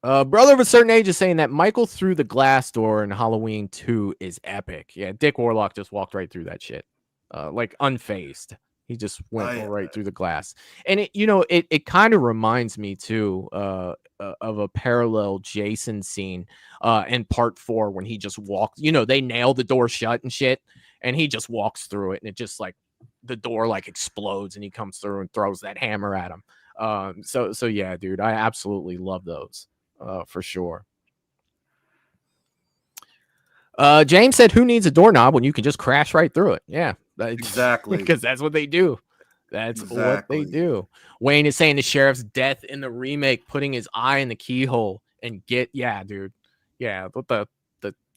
Brother of a certain age is saying that Michael through the glass door in Halloween 2 is epic. Yeah, Dick Warlock just walked right through that shit. Like unfazed. He just went I right through the glass. And it, you know, it kind of reminds me too of a parallel Jason scene in part 4 when he just walked, you know, they nailed the door shut and shit, and he just walks through it, and it just like the door like explodes and he comes through and throws that hammer at him. So yeah, dude, I absolutely love those. For sure. James said, "Who needs a doorknob when you can just crash right through it?" Yeah, exactly. because that's what they do. That's what they Exactly. do. Wayne is saying the sheriff's death in the remake, putting his eye in the keyhole and yeah, dude, yeah, but the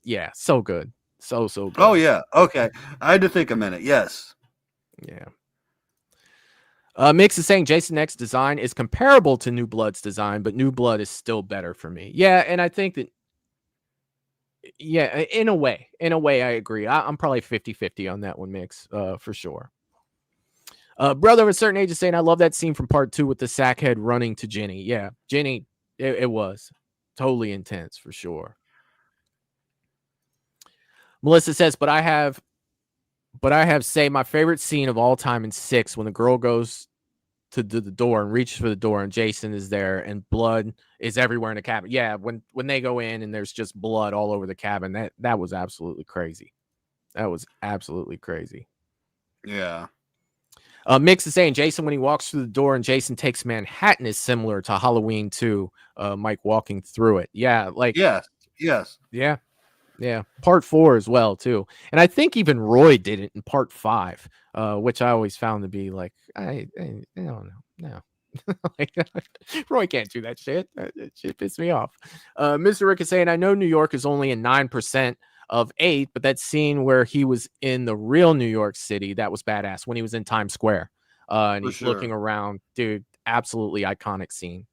yeah, so good, so good. Oh yeah. Okay. I had to think a minute. Yes. Yeah. Mix is saying Jason X design is comparable to New Blood's design, but New Blood is still better for me. Yeah, and I think that, yeah, in a way, I agree. I'm probably 50-50 on that one, Mix, for sure. Brother of a certain age is saying, I love that scene from part 2 with the sackhead running to Jenny. Yeah, Jenny, it was totally intense for sure. Melissa says, but I have say my favorite scene of all time in 6 when the girl goes to the door and reaches for the door and Jason is there and blood is everywhere in the cabin. Yeah, when they go in and there's just blood all over the cabin, that was absolutely crazy. That was absolutely crazy. Yeah. Mix is saying Jason when he walks through the door and Jason takes Manhattan is similar to Halloween 2, Mike walking through it. Yeah, like Yes. Yeah. Part 4 as well too. And I think even Roy did it in part 5, which I always found to be like, I don't know. No. Like, Roy can't do that shit. That shit pissed me off. Mr. Rick is saying, I know New York is only a 9% of 8, but that scene where he was in the real New York City, that was badass when he was in Times Square. And For he's sure. looking around. Dude, absolutely iconic scene.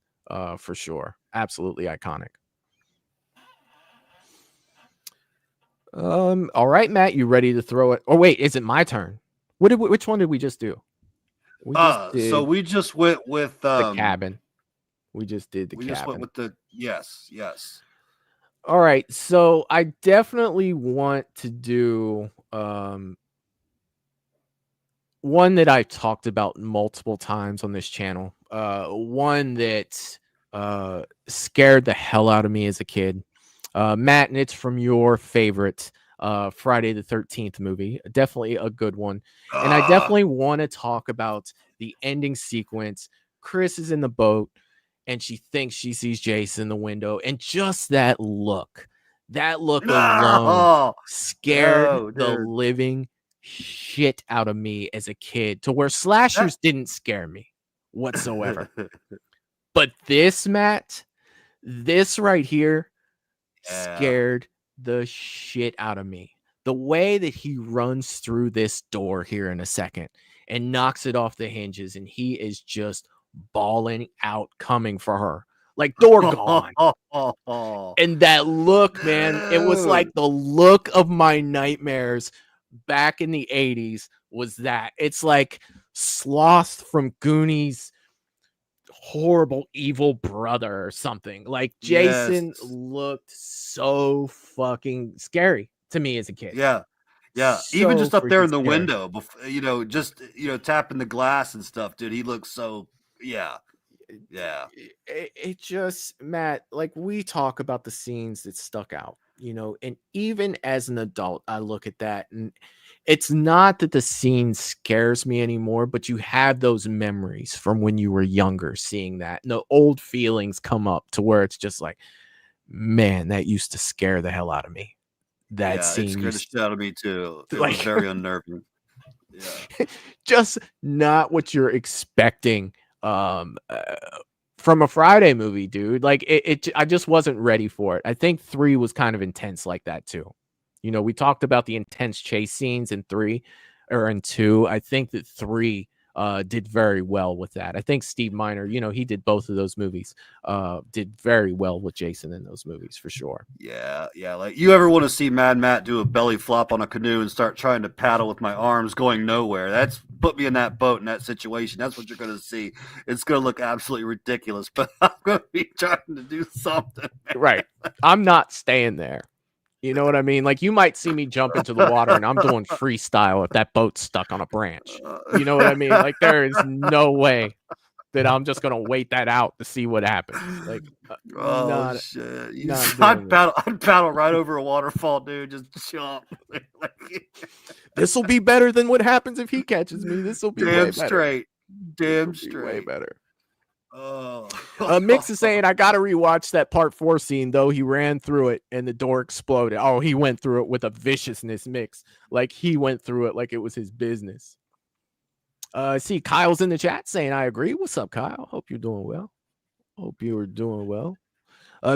For sure. Absolutely iconic. All right, Matt, you ready to throw it? Oh wait, is it my turn? Which one did we just do? We just did So we just went with the cabin. We just did the we cabin. just went with the yes. All right, so I definitely want to do one that I've talked about multiple times on this channel. One that scared the hell out of me as a kid. Matt, and it's from your favorite Friday the 13th movie. Definitely a good one. And I definitely want to talk about the ending sequence. Chris is in the boat and she thinks she sees Jason in the window. And just that look alone scared the living shit out of me as a kid, to where slashers didn't scare me whatsoever. But this, Matt, this right here scared the shit out of me. The way that he runs through this door here in a second and knocks it off the hinges, and he is just bawling out, coming for her, like door gone. And that look, man, it was like the look of my nightmares back in the 80s was that. It's like Sloth from Goonies, horrible evil brother or something. Like Jason looked so fucking scary to me as a kid. Yeah. Even just up there in the window, just tapping the glass and stuff, dude. He looks so It just, Matt, like we talk about the scenes that stuck out, and even as an adult, I look at that and it's not that the scene scares me anymore, but you have those memories from when you were younger, seeing that, and the old feelings come up to where it's just like, man, that used to scare the hell out of me. That scene it scared the shit out of me too. It was very unnerving. Just not what you're expecting from a Friday movie, dude. Like I just wasn't ready for it. I think 3 was kind of intense like that too. You know, we talked about the intense chase scenes in 3 or in 2. I think that 3 did very well with that. I think Steve Miner, you know, he did both of those movies, did very well with Jason in those movies for sure. Yeah. Like, you ever want to see Mad Matt do a belly flop on a canoe and start trying to paddle with my arms going nowhere? That's put me in that boat in that situation. That's what you're going to see. It's going to look absolutely ridiculous, but I'm going to be trying to do something. Right. I'm not staying there. You know what I mean? Like, you might see me jump into the water and I'm doing freestyle if that boat's stuck on a branch. You know what I mean? Like, there is no way that I'm just going to wait that out to see what happens. Like, shit. I'd paddle right over a waterfall, dude. Just jump. This will be better than what happens if he catches me. This will be damn straight. Damn straight. Way better. Oh. Mix is saying, I got to rewatch that part 4 scene, though. He ran through it and the door exploded. Oh, he went through it with a viciousness, Mix. Like, he went through it like it was his business. See, Kyle's in the chat saying, I agree. What's up, Kyle? Hope you're doing well. Hope you are doing well.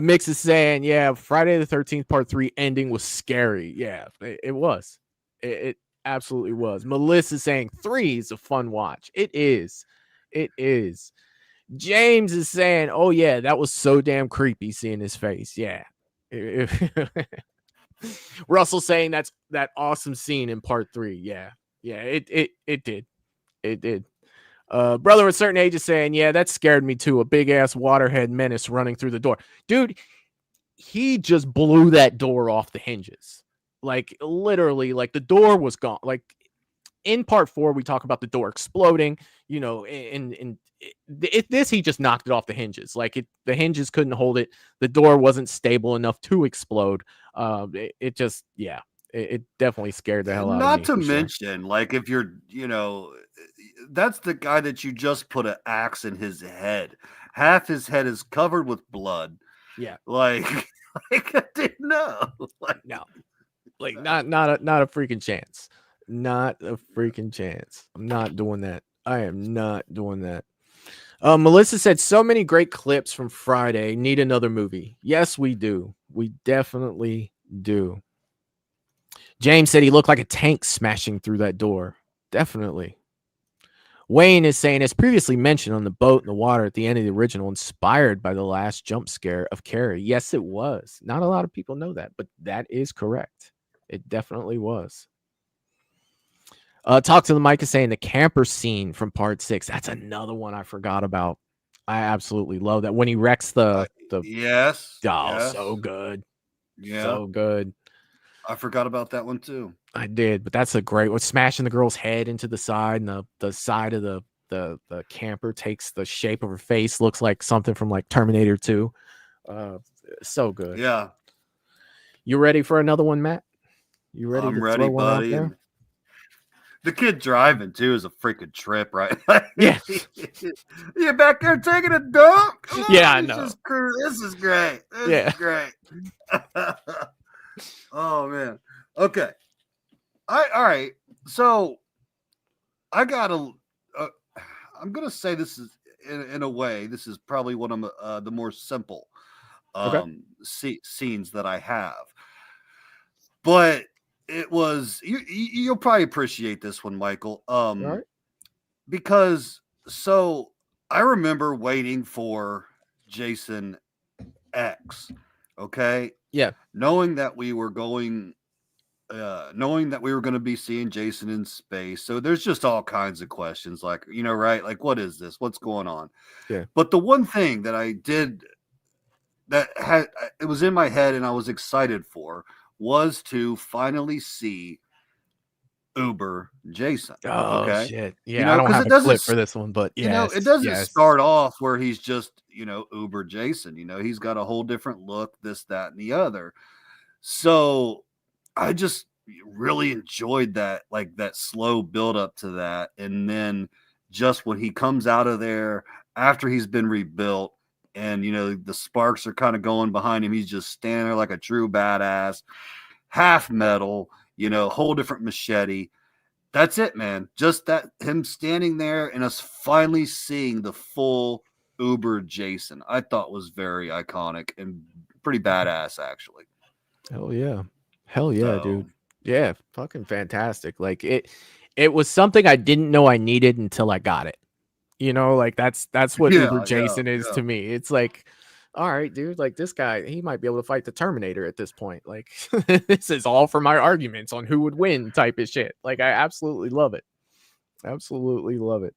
Mix is saying, yeah, Friday the 13th part 3 ending was scary. Yeah, it was. It absolutely was. Melissa saying 3 is a fun watch. It is. It is. James is saying, oh, yeah, that was so damn creepy seeing his face. Yeah. Russell saying that's that awesome scene in part 3. Yeah. Yeah, it did. It did. Brother of a certain age is saying, yeah, that scared me too. A big ass waterhead menace running through the door. Dude, he just blew that door off the hinges. Like, literally, like, the door was gone. Like, in part 4, we talk about the door exploding, you know, and this, he just knocked it off the hinges. Like, the hinges couldn't hold it. The door wasn't stable enough to explode. It just, yeah, it definitely scared the hell out of me. Not to mention, like, if you're, you know, that's the guy that you just put an axe in his head. Half his head is covered with blood. Yeah. Like I didn't know. Like, no. Like, not a freaking chance. Not a freaking chance. I'm not doing that. I am not doing that. Melissa said, so many great clips from Friday. Need another movie. Yes, we do. We definitely do. James said he looked like a tank smashing through that door. Definitely. Wayne is saying, as previously mentioned, on the boat in the water at the end of the original, inspired by the last jump scare of Carrie. Yes, it was. Not a lot of people know that, but that is correct. It definitely was. Talk to the mic is saying the camper scene from part 6. That's another one I forgot about. I absolutely love that. When he wrecks the yes. Oh, yes. So good. Yeah. So good. I forgot about that one too. I did, but that's a great one. Smashing the girl's head into the side, and the side of the camper takes the shape of her face. Looks like something from like Terminator 2. So good. Yeah. You ready for another one, Matt? You ready? I'm to ready, throw one buddy. out there? The kid driving too is a freaking trip, right? Yeah. You back there taking a dump? Oh, yeah, I know. This is great. This is great. Oh man. Okay. All right. So I gotta. I'm gonna say this is in a way. This is probably one of the more simple scenes that I have, but it was. You'll probably appreciate this one, Michael. All right. Because so I remember waiting for Jason X. Okay. Yeah. Knowing that we were going to be seeing Jason in space. So there's just all kinds of questions like, you know, right? Like, what is this? What's going on? Yeah. But the one thing that I did that it was in my head and I was excited for was to finally see Uber Jason. Oh, okay? shit. Yeah, you know, I don't have it a clip for this one, but you know, it doesn't start off where he's just, you know, Uber Jason. You know, he's got a whole different look, this, that, and the other. So I just really enjoyed that, like that slow build up to that. And then just when he comes out of there after he's been rebuilt and, you know, the sparks are kind of going behind him, he's just standing there like a true badass, half metal, you know, whole different machete. That's it, man. Just that him standing there and us finally seeing the full Uber Jason, I thought was very iconic and pretty badass, actually. Hell yeah. Hell yeah, dude. So Yeah, fucking fantastic. Like it was something I didn't know I needed until I got it. You know, like that's what Uber yeah. Jason is to me. It's like, all right, dude, like this guy, he might be able to fight the Terminator at this point. Like this is all for my arguments on who would win type of shit. Like I absolutely love it. Absolutely love it.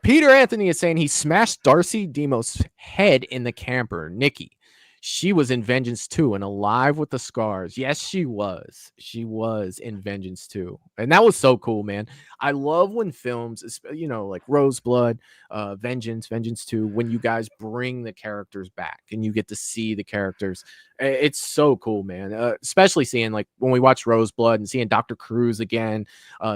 Peter Anthony is saying he smashed Darcy Demos' head in the camper. Nikki, she was in Vengeance 2 and alive with the scars. Yes, she was. She was in Vengeance 2. And that was so cool, man. I love when films, you know, like Roseblood, Vengeance 2, when you guys bring the characters back and you get to see the characters. It's so cool, man. Especially seeing, like, when we watch Roseblood and seeing Dr. Cruz again,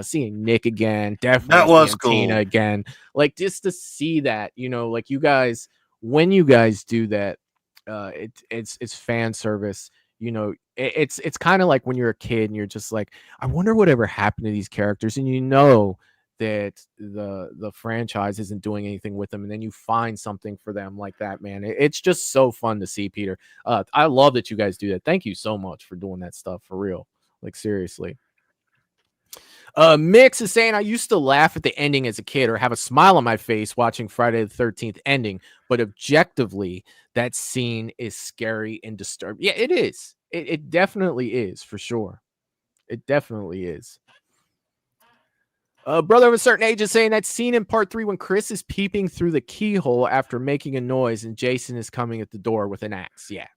seeing Nick again, definitely that was seeing cool. Tina again. Like, just to see that, you know, like you guys, when you guys do that, it's fan service. You know, it's kind of like when you're a kid and you're just like, I wonder whatever happened to these characters, and you know that the franchise isn't doing anything with them, and then you find something for them like that, man. It's just so fun to see, Peter. I love that you guys do that. Thank you so much for doing that stuff, for real. Like, seriously. Mix is saying, I used to laugh at the ending as a kid or have a smile on my face watching Friday the 13th ending, but objectively, that scene is scary and disturbing. Yeah, it is. It definitely is, for sure. It definitely is. Brother of a certain age is saying that scene in part 3 when Chris is peeping through the keyhole after making a noise and Jason is coming at the door with an axe. Yeah.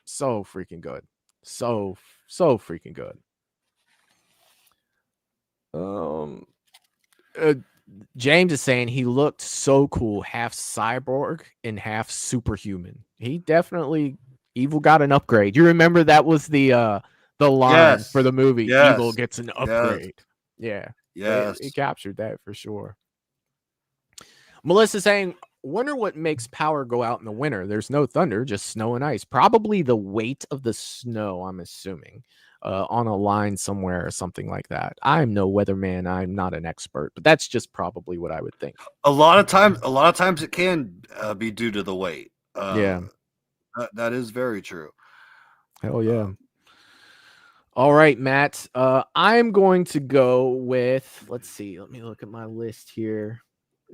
So freaking good. So freaking good. James is saying he looked so cool, half cyborg and half superhuman. He definitely, Evil got an upgrade. You remember that was the line for the movie. Yes. Evil gets an upgrade. Yeah. Yes. It captured that for sure. Melissa saying, wonder what makes power go out in the winter. There's no thunder, just snow and ice. Probably the weight of the snow, I'm assuming. On a line somewhere or something like that. I'm no weatherman. I'm not an expert, but that's just probably what I would think. A lot of times it can be due to the weight. Yeah, that is very true. Hell yeah. All right, Matt. I'm going to go with, let's see. Let me look at my list here.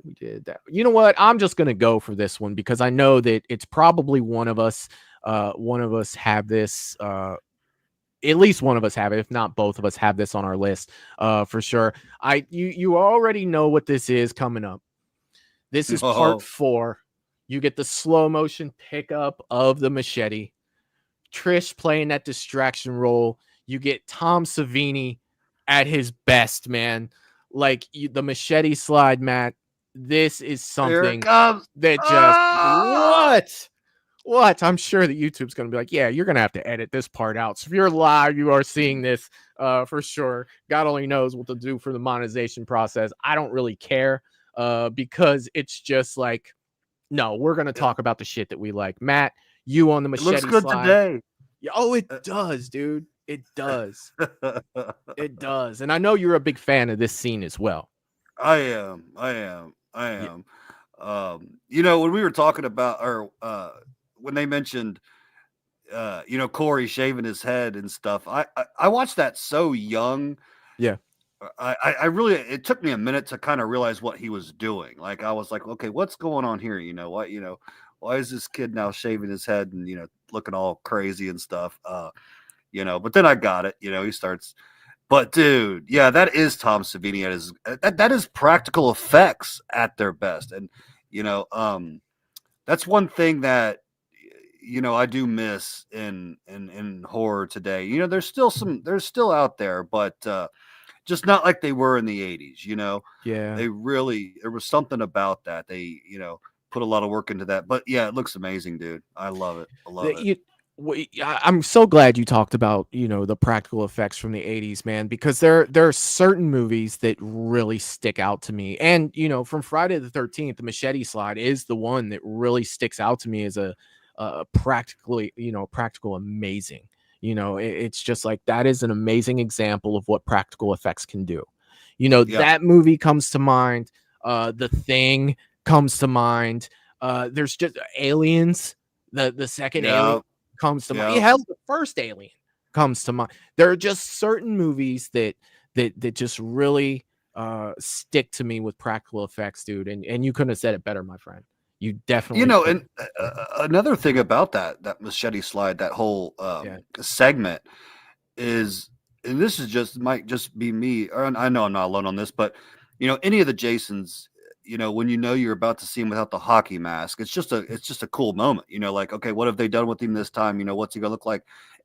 We did that. You know what? I'm just going to go for this one because I know that it's probably one of us have this, at least one of us have it, if not both of us have this on our list, for sure. You already know what this is coming up. This is part 4. You get the slow motion pickup of the machete. Trish playing that distraction role. You get Tom Savini at his best, man. Like the machete slide, Matt. This is something that just what? I'm sure that YouTube's going to be like, yeah, you're going to have to edit this part out. So if you're live, you are seeing this for sure. God only knows what to do for the monetization process. I don't really care because it's just like, no, we're going to talk about the shit that we like. Matt, you on the machete looks good slide. Today. Oh, it does, dude. It does. It does. And I know you're a big fan of this scene as well. I am. Yeah. You know, when we were talking about, or when they mentioned, you know, Corey shaving his head and stuff, I watched that so young. Yeah. I really, it took me a minute to kind of realize what he was doing. Like, I was like, okay, what's going on here? You know, what, you know, why is this kid now shaving his head and, you know, looking all crazy and stuff? You know, but then I got it, you know, he starts, but dude, yeah, that is Tom Savini at his, that is practical effects at their best. And, you know, that's one thing that, you know, I do miss in horror today. You know, there's still out there, but just not like they were in the 80s, you know. Yeah. There was something about that. They, you know, put a lot of work into that. But yeah, it looks amazing, dude. I love it. I'm so glad you talked about, you know, the practical effects from the 80s, man, because there are certain movies that really stick out to me. And, you know, from Friday the 13th, the machete slide is the one that really sticks out to me as a practical amazing. You know, it's just like, that is an amazing example of what practical effects can do. That movie comes to mind. The Thing comes to mind. There's just Aliens. The second Alien comes to mind. Hell, the first Alien comes to mind. There are just certain movies that just really stick to me with practical effects, dude. And you couldn't have said it better, my friend. You definitely, and another thing about that machete slide, that whole segment is, and this is might just be me, or I know I'm not alone on this, but any of the Jasons, when you're about to see him without the hockey mask, it's just a cool moment. Like, okay, what have they done with him this time? What's he gonna look like?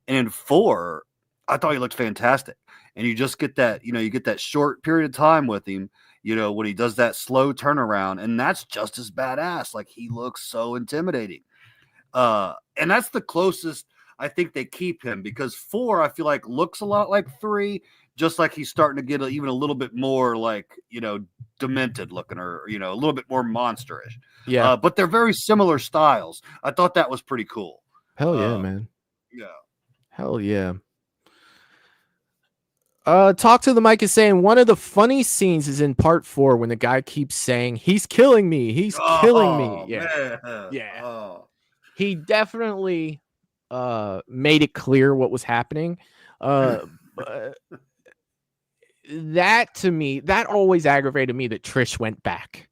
And in 4, I thought he looked fantastic. And you just get that, you get that short period of time with him, when he does that slow turnaround, and that's just as badass. Like, he looks so intimidating. And that's the closest I think they keep him, because 4, I feel like, looks a lot like 3, just like he's starting to get even a little bit more like, demented looking, or, a little bit more monsterish. Yeah. But they're very similar styles. I thought that was pretty cool. Hell yeah, man. Yeah. Hell yeah. Talk to the mic is saying one of the funny scenes is in part 4 when the guy keeps saying, "He's killing me. He's killing me." Yeah. Man. Yeah. He definitely made it clear what was happening. That to me, that always aggravated me, that Trish went back.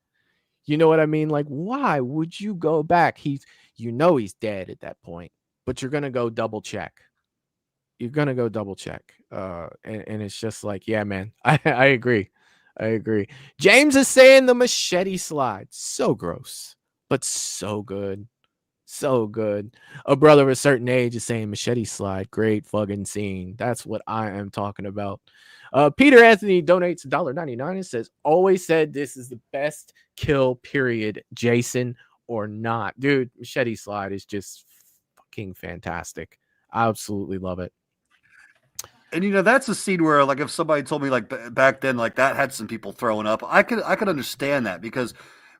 You know what I mean? Like, why would you go back? He's dead at that point, but you're gonna go double check. You're gonna go double check. And it's just like, yeah, man, I agree. James is saying the machete slide, so gross, but so good. So good. A brother of a certain age is saying machete slide, great fucking scene. That's what I am talking about. Peter Anthony donates $1.99 and says, always said this is the best kill, period, Jason or not. Dude, machete slide is just fucking fantastic. I absolutely love it. And that's a scene where, like, if somebody told me, like, back then, like, that had some people throwing up, I could understand that, because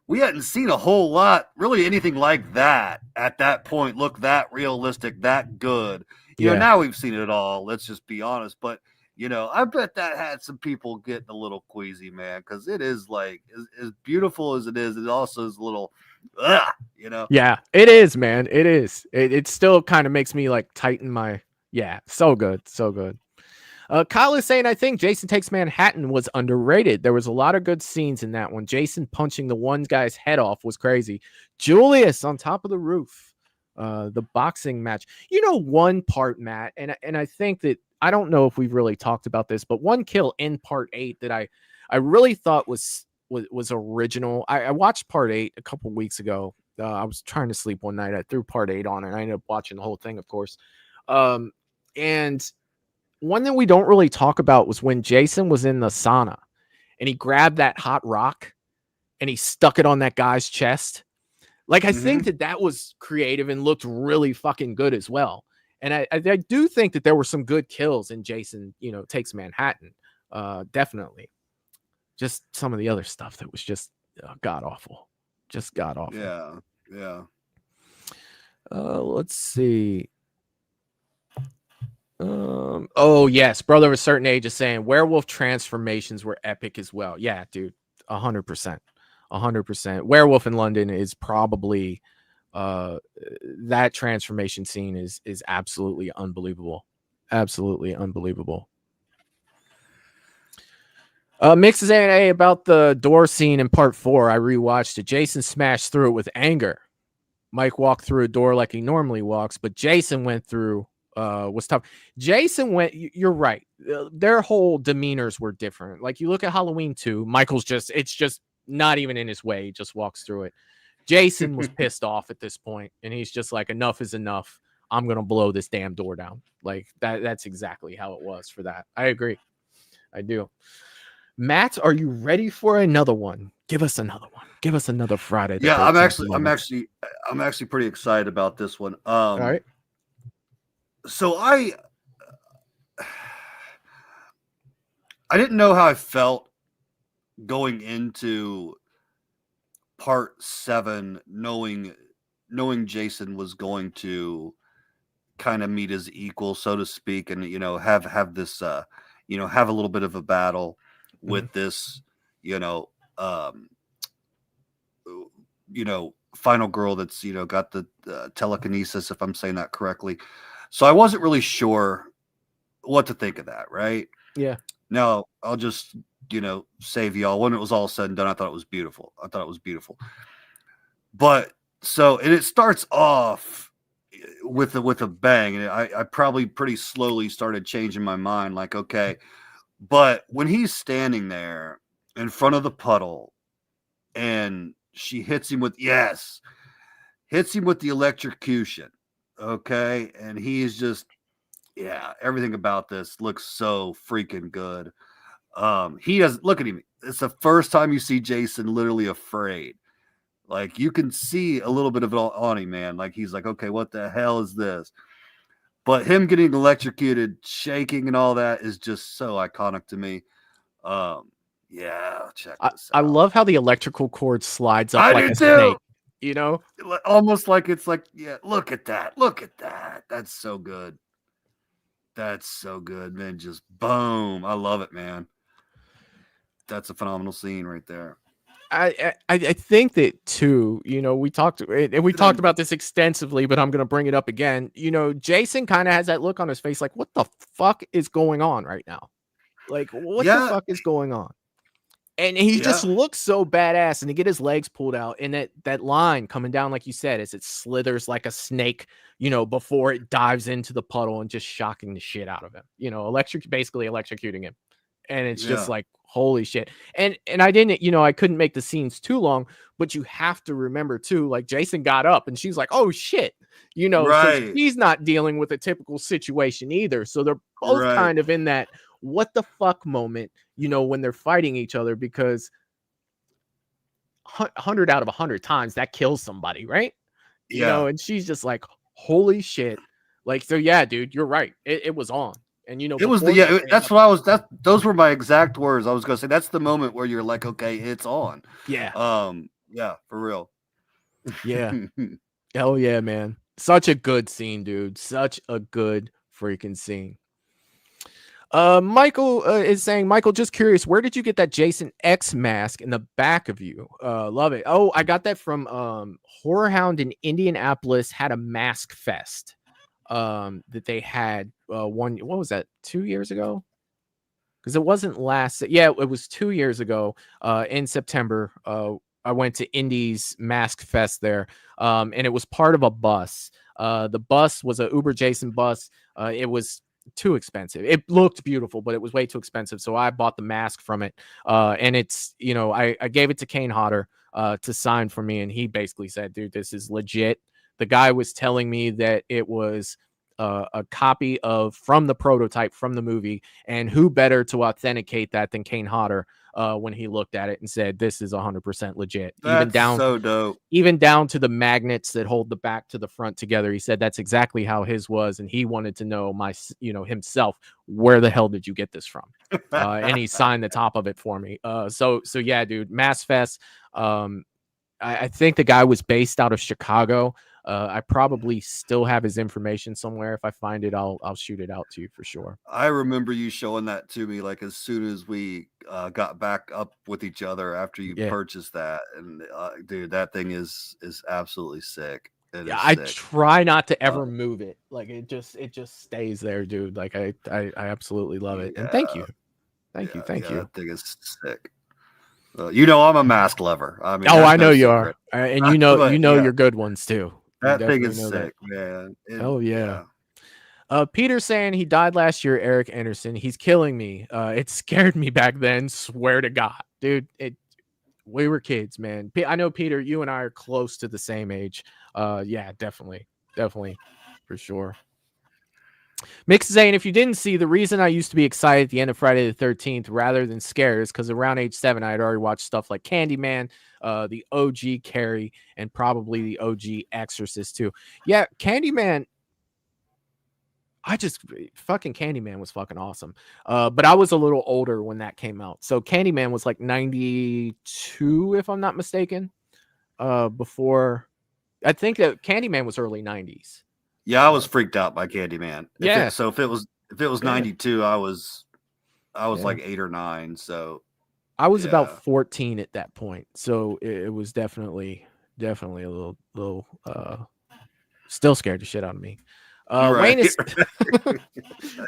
we hadn't seen a whole lot, really anything like that at that point, look that realistic, that good. Now we've seen it all, let's just be honest. But, I bet that had some people getting a little queasy, man, because it is, like, as beautiful as it is, it also is a little, Yeah, it is, man. It is. It still kind of makes me, like, tighten my, so good. So good. Kyle is saying, I think Jason Takes Manhattan was underrated. There was a lot of good scenes in that one. Jason punching the one guy's head off was crazy. Julius on top of the roof. The boxing match. One part, Matt, and I think that, I don't know if we've really talked about this, but one kill in part 8 that I really thought was original. I watched part 8 a couple weeks ago. I was trying to sleep one night. I threw part 8 on, and I ended up watching the whole thing, of course. And one that we don't really talk about was when Jason was in the sauna and he grabbed that hot rock and he stuck it on that guy's chest. Like, I think that was creative and looked really fucking good as well. And I do think that there were some good kills in Jason, Takes Manhattan. Definitely. Just some of the other stuff that was just god awful. Just god awful. Yeah. Let's see. Oh yes, brother of a certain age is saying werewolf transformations were epic as well. Yeah, dude, 100%. Werewolf in London is probably that transformation scene is absolutely unbelievable. Mix is saying, about the door scene in part 4. I rewatched it. Jason smashed through it with anger. Mike walked through a door like he normally walks, but Jason went through was tough. Jason went, you're right. Their whole demeanors were different. Like, you look at Halloween 2, Michael's it's just not even in his way. He just walks through it. Jason was pissed off at this point, and he's just like, enough is enough. I'm going to blow this damn door down. Like, that's exactly how it was for that. I agree. I do. Matt, are you ready for another one? Give us another one. Give us another Friday. Yeah, I'm actually pretty excited about this one. All right. So I didn't know how I felt going into part 7, knowing Jason was going to kind of meet his equal, so to speak, and have this have a little bit of a battle with this, final girl that's, got the telekinesis, if I'm saying that correctly. So I wasn't really sure what to think of that, right? Yeah. Now, I'll just, save y'all. When it was all said and done, I thought it was beautiful. But so, and it starts off with a bang, and I probably pretty slowly started changing my mind, like, okay. But when he's standing there in front of the puddle and she hits him with the electrocution, okay, and he's just, everything about this looks so freaking good. He doesn't look at him. It's the first time you see Jason literally afraid. Like, you can see a little bit of it on him, man. Like, he's like, okay, what the hell is this? But him getting electrocuted, shaking, and all that is just so iconic to me. Check this out. I love how the electrical cord slides up like a snake. Almost like it's like, look at that. That's so good. Then just boom. I love it, man. That's a phenomenal scene right there. I think that too, we talked about this extensively, but I'm going to bring it up again. Jason kind of has that look on his face, like, what the fuck is going on right now? Like, what the fuck is going on? And he just looks so badass, and to get his legs pulled out, and that line coming down, like you said, as it slithers like a snake, before it dives into the puddle and just shocking the shit out of him, basically electrocuting him. And it's just like, holy shit. And I didn't, I couldn't make the scenes too long, but you have to remember too, like, Jason got up and she's like, oh shit, so she's not dealing with a typical situation either. So they're both kind of in that what the fuck moment, when they're fighting each other, because 100 out of 100 times that kills somebody, right? And she's just like, holy shit. Like, so yeah, dude, you're right. It was on. And it was those were my exact words. I was gonna say that's the moment where you're like, okay, it's on. For real. Yeah. Hell yeah, man. Such a good scene, dude. Such a good freaking scene. Michael is saying, Michael, just curious, where did you get that Jason X mask in the back of you? Love it. Oh, I got that from Horror Hound in Indianapolis had a mask fest. That they had what was that, 2 years ago? Because it wasn't it was 2 years ago in September. I went to Indy's Mask Fest there, and it was part of a bus. The bus was a Uber Jason bus. It was too expensive. It looked beautiful, but it was way too expensive, so I bought the mask from it. And it's, I gave it to Kane Hodder to sign for me, and he basically said, dude, this is legit. The guy was telling me that it was a copy from the prototype from the movie, and who better to authenticate that than Kane Hodder when he looked at it and said, this is 100% legit. That's so dope. Even down to the magnets that hold the back to the front together. He said that's exactly how his was, and he wanted to know himself, where the hell did you get this from? And he signed the top of it for me. So yeah, dude, Mass Fest. I think the guy was based out of Chicago. I probably still have his information somewhere. If I find it, I'll shoot it out to you for sure. I remember you showing that to me, like, as soon as we got back up with each other after you purchased that. And dude, that thing is absolutely sick. I try not to ever move it. Like, it just stays there, dude. Like, I absolutely love it. And thank you. Thank you. That thing is sick. I'm a mask lover. I mean, I know you are, and your good ones too. That thing is sick, man. Oh yeah. Peter saying he died last year. Eric Anderson, he's killing me. It scared me back then. Swear to God, dude. We were kids, man. I know, Peter. You and I are close to the same age. Yeah, definitely, for sure. Mick saying, if you didn't see, the reason I used to be excited at the end of Friday the 13th rather than scared is because around age 7, I had already watched stuff like Candyman, the OG Carrie, and probably the OG Exorcist too. Yeah, Candyman. Fucking Candyman was fucking awesome. But I was a little older when that came out. So Candyman was like 92, if I'm not mistaken. Before, I think that Candyman was early 90s. Yeah, I was freaked out by Candyman. Yeah. If it was 92, I was like 8 or 9. So I was about Yeah. 14 at that point, so it was definitely a little still scared the shit out of me. Right. Wayne is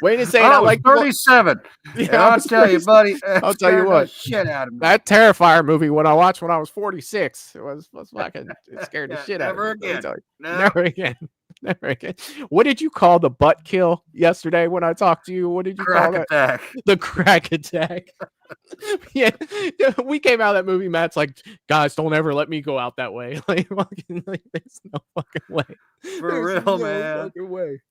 Wayne is saying I I was like the one. 37, Yeah, and I I'll was tell you, 37. buddy, I'll it tell you scared the what. shit out of me. That Terrifier movie when I watched when I was 46, it was fucking it scared the Yeah, shit out of me. never Let me again. tell you. No. Never again. Never again. What did you call the butt kill yesterday when I talked to you? What did you call Crack that? attack. The crack attack. Yeah, we came out of that movie. Matt's like, guys, don't ever let me go out that way. Like, fucking, like there's no fucking way. For There's real, no man. fucking way.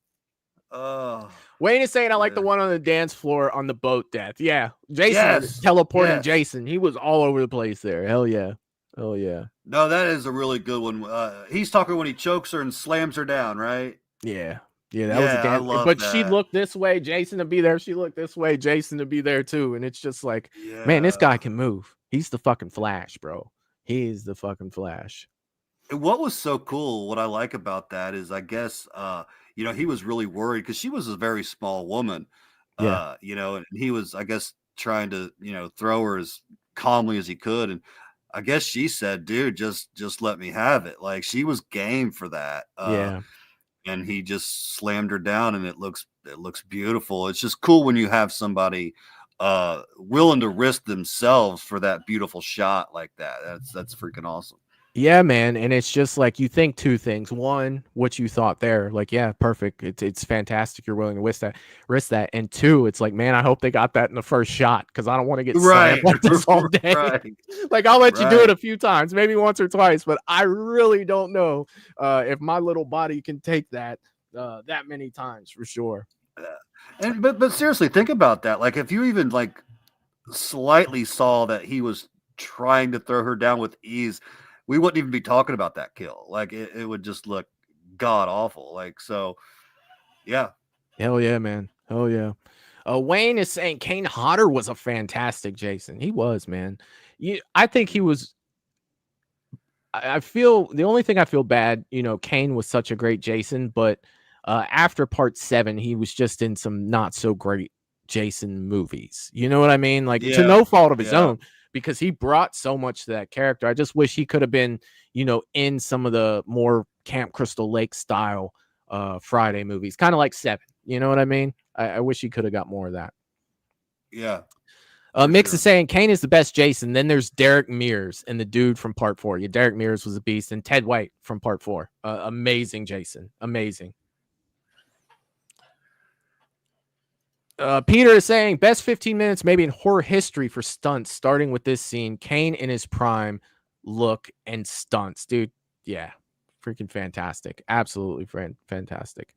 Oh, Wayne is saying I like the yeah. one on the dance floor on the boat death. Yeah, Jason Yes. teleporting Yes. Jason. He was all over the place there. Hell yeah. Hell yeah. No, that is a really good one. He's talking when he chokes her and slams her down, right? Yeah. Yeah, that was a Yeah, I damn. love But she that. looked this way, Jason to be there. She looked this way, Jason to be there too. And it's just like, Yeah. man, this guy can move. He's the fucking Flash, bro. He's the fucking Flash. And what was so cool, what I like about that is, I guess, he was really worried because she was a very small woman, Yeah. and he was, I guess, trying to, throw her as calmly as he could. And I guess she said, dude, just let me have it. Like, she was game for that. Yeah. And he just slammed her down, and it looks beautiful. It's just cool when you have somebody willing to risk themselves for that beautiful shot like that. That's freaking awesome. Yeah, man. And it's just like you think two things. One, what you thought there, like, yeah, perfect. It's fantastic. You're willing to risk that. And two, it's like, man, I hope they got that in the first shot because I don't want to get slammed like this all day. Right. Like, I'll let you do it a few times, maybe once or twice, but I really don't know if my little body can take that many times for sure. And but seriously, think about that. Like, if you even like slightly saw that he was trying to throw her down with ease, we wouldn't even be talking about that kill. Like, it would just look god awful. Like, so yeah. Hell yeah, man. Hell yeah. Wayne is saying Kane Hodder was a fantastic Jason. He was, man. I think he was. I feel the only thing I feel bad, Kane was such a great Jason, but after part 7, he was just in some not so great Jason movies. You know what I mean? Like, to no fault of his own, because he brought so much to that character. I just wish he could have been, in some of the more Camp Crystal Lake style Friday movies, kind of like 7. You know what I mean? I wish he could have got more of that. Yeah. Mix is saying Kane is the best Jason. Then there's Derek Mears and the dude from part 4. Yeah, Derek Mears was a beast, and Ted White from part 4. Amazing Jason. Amazing. Peter is saying best 15 minutes maybe in horror history for stunts, starting with this scene. Kane in his prime look and stunts. Dude, yeah. Freaking fantastic. Absolutely fantastic.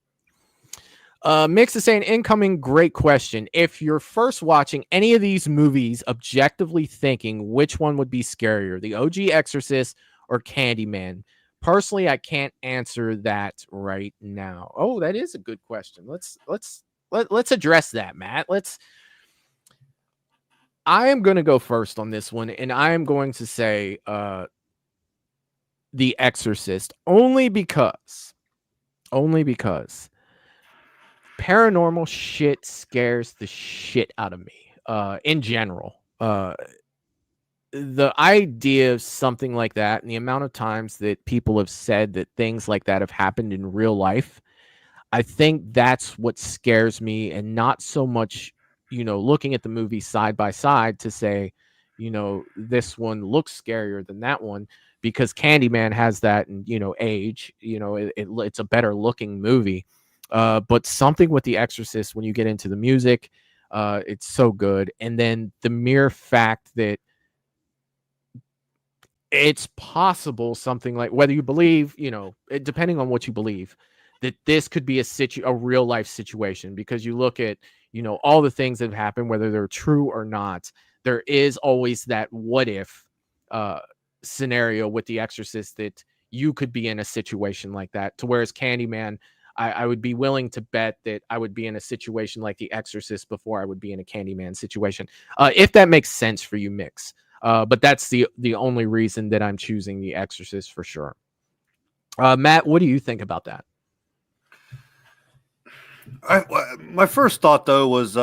Mix is saying incoming great question. If you're first watching any of these movies, objectively thinking which one would be scarier, the OG Exorcist or Candyman? Personally, I can't answer that right now. Oh, that is a good question. Let's address that, Matt. I am going to go first on this one, and I am going to say The Exorcist only because paranormal shit scares the shit out of me in general. The idea of something like that and the amount of times that people have said that things like that have happened in real life, I think that's what scares me, and not so much, looking at the movie side by side to say, this one looks scarier than that one, because Candyman has that, and, age, it's a better looking movie. But something with The Exorcist, when you get into the music, it's so good. And then the mere fact that it's possible, something like, whether you believe, depending on what you believe, that this could be a real life situation, because you look at, all the things that have happened, whether they're true or not, there is always that what if scenario with The Exorcist, that you could be in a situation like that. To whereas Candyman, I would be willing to bet that I would be in a situation like The Exorcist before I would be in a Candyman situation. If that makes sense for you, Mix. But that's the only reason that I'm choosing The Exorcist for sure. Matt, what do you think about that? My first thought though was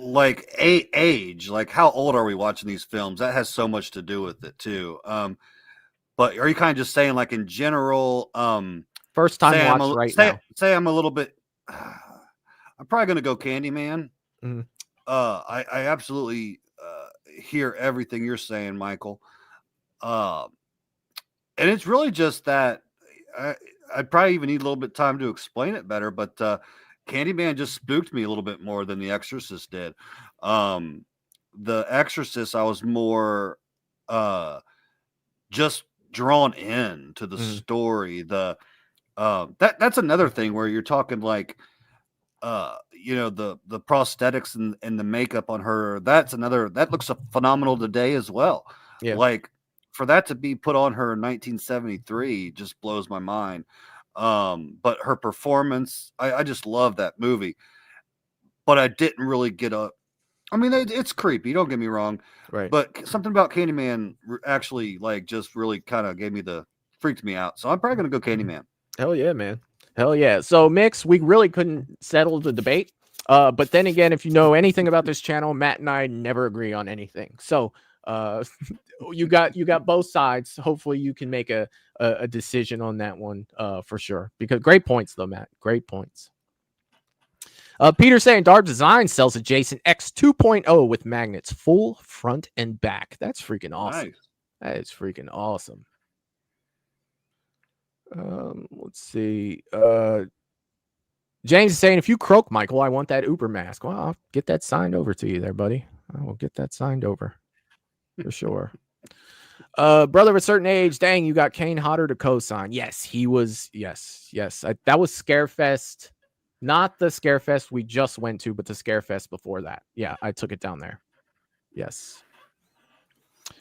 like age, like how old are we watching these films? That has so much to do with it too. But are you kind of just saying, like, in general, First time watch right now. Say I'm a little bit. I'm probably gonna go Candyman. Mhm. I absolutely hear everything you're saying, Michael. And it's really just that I'd probably even need a little bit of time to explain it better, but Candyman just spooked me a little bit more than The Exorcist did. The Exorcist, I was more just drawn in to the story. That's another thing where you're talking like the prosthetics and the makeup on her. That looks phenomenal today as well. Yeah. Like for that to be put on her in 1973 just blows my mind. But her performance, I just love that movie. But I didn't really get I mean, it's creepy. Don't get me wrong. Right. But something about Candyman actually, like, just really kind of freaked me out. So I'm probably going to go Candyman. Hell yeah, man. Hell yeah. So, Mix, we really couldn't settle the debate. But then again, if you know anything about this channel, Matt and I never agree on anything. So, you got both sides. Hopefully, you can make a decision on that one for sure. Because great points, though, Matt. Great points. Peter saying Darb Design sells a Jason X 2.0 with magnets, full front and back. That's freaking awesome. Nice. That is freaking awesome. Let's see. James is saying, if you croak, Michael, I want that Uber mask. Well, I'll get that signed over to you there, buddy. I will get that signed over for sure. Brother of a certain age, dang, you got Kane Hodder to co-sign. Yes, he was. Yes. That was Scarefest. Not the Scarefest we just went to, but the Scarefest before that. Yeah, I took it down there. Yes.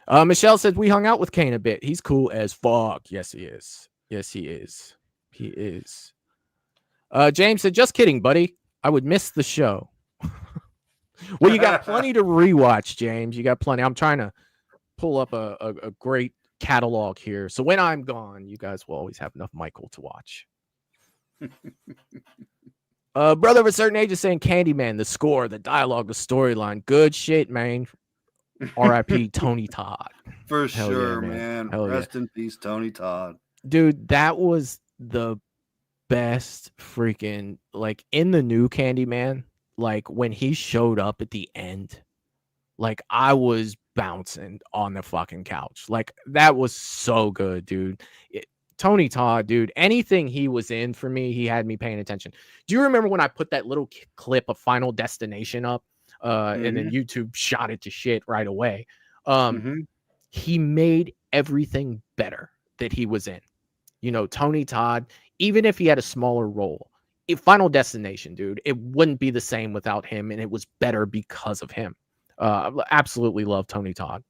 Michelle said we hung out with Kane a bit. He's cool as fuck. Yes, he is. Yes, he is. He is. James said, just kidding, buddy. I would miss the show. Well, you got plenty to rewatch, James. You got plenty. I'm trying to pull up a great catalog here. So when I'm gone, you guys will always have enough Michael to watch. Brother of a certain age is saying Candyman, the score, the dialogue, the storyline. Good shit, man. R.I.P. Tony Todd. For Hell sure, yeah, man. Hell Rest in peace, Tony Todd. Dude, that was the best freaking, like, in the new Candyman, like, when he showed up at the end, like, I was bouncing on the fucking couch. Like, that was so good, dude. Tony Todd, dude, anything he was in for me, he had me paying attention. Do you remember when I put that little clip of Final Destination up and then YouTube shot it to shit right away? He made everything better that he was in. You know, Tony Todd, even if he had a smaller role, Final Destination, dude, it wouldn't be the same without him, and it was better because of him. Absolutely love Tony Todd.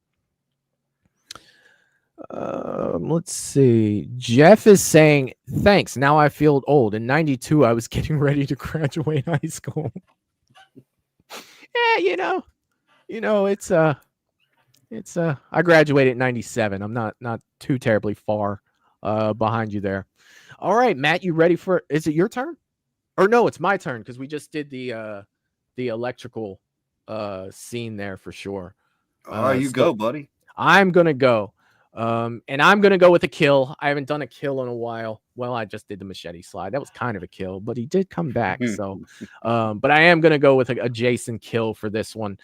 Let's see. Jeff is saying, thanks. Now I feel old. In 92, I was getting ready to graduate high school. Yeah, you know, it's I graduated in 97. I'm not too terribly far behind you there. All right, Matt, you ready for, is it your turn? Or no, it's my turn because we just did the electrical scene there for sure. Go, buddy. I'm gonna go. And I'm gonna go with a kill. I haven't done a kill in a while. Well, I just did the machete slide. That was kind of a kill, but he did come back. So, but I am gonna go with a Jason kill for this one.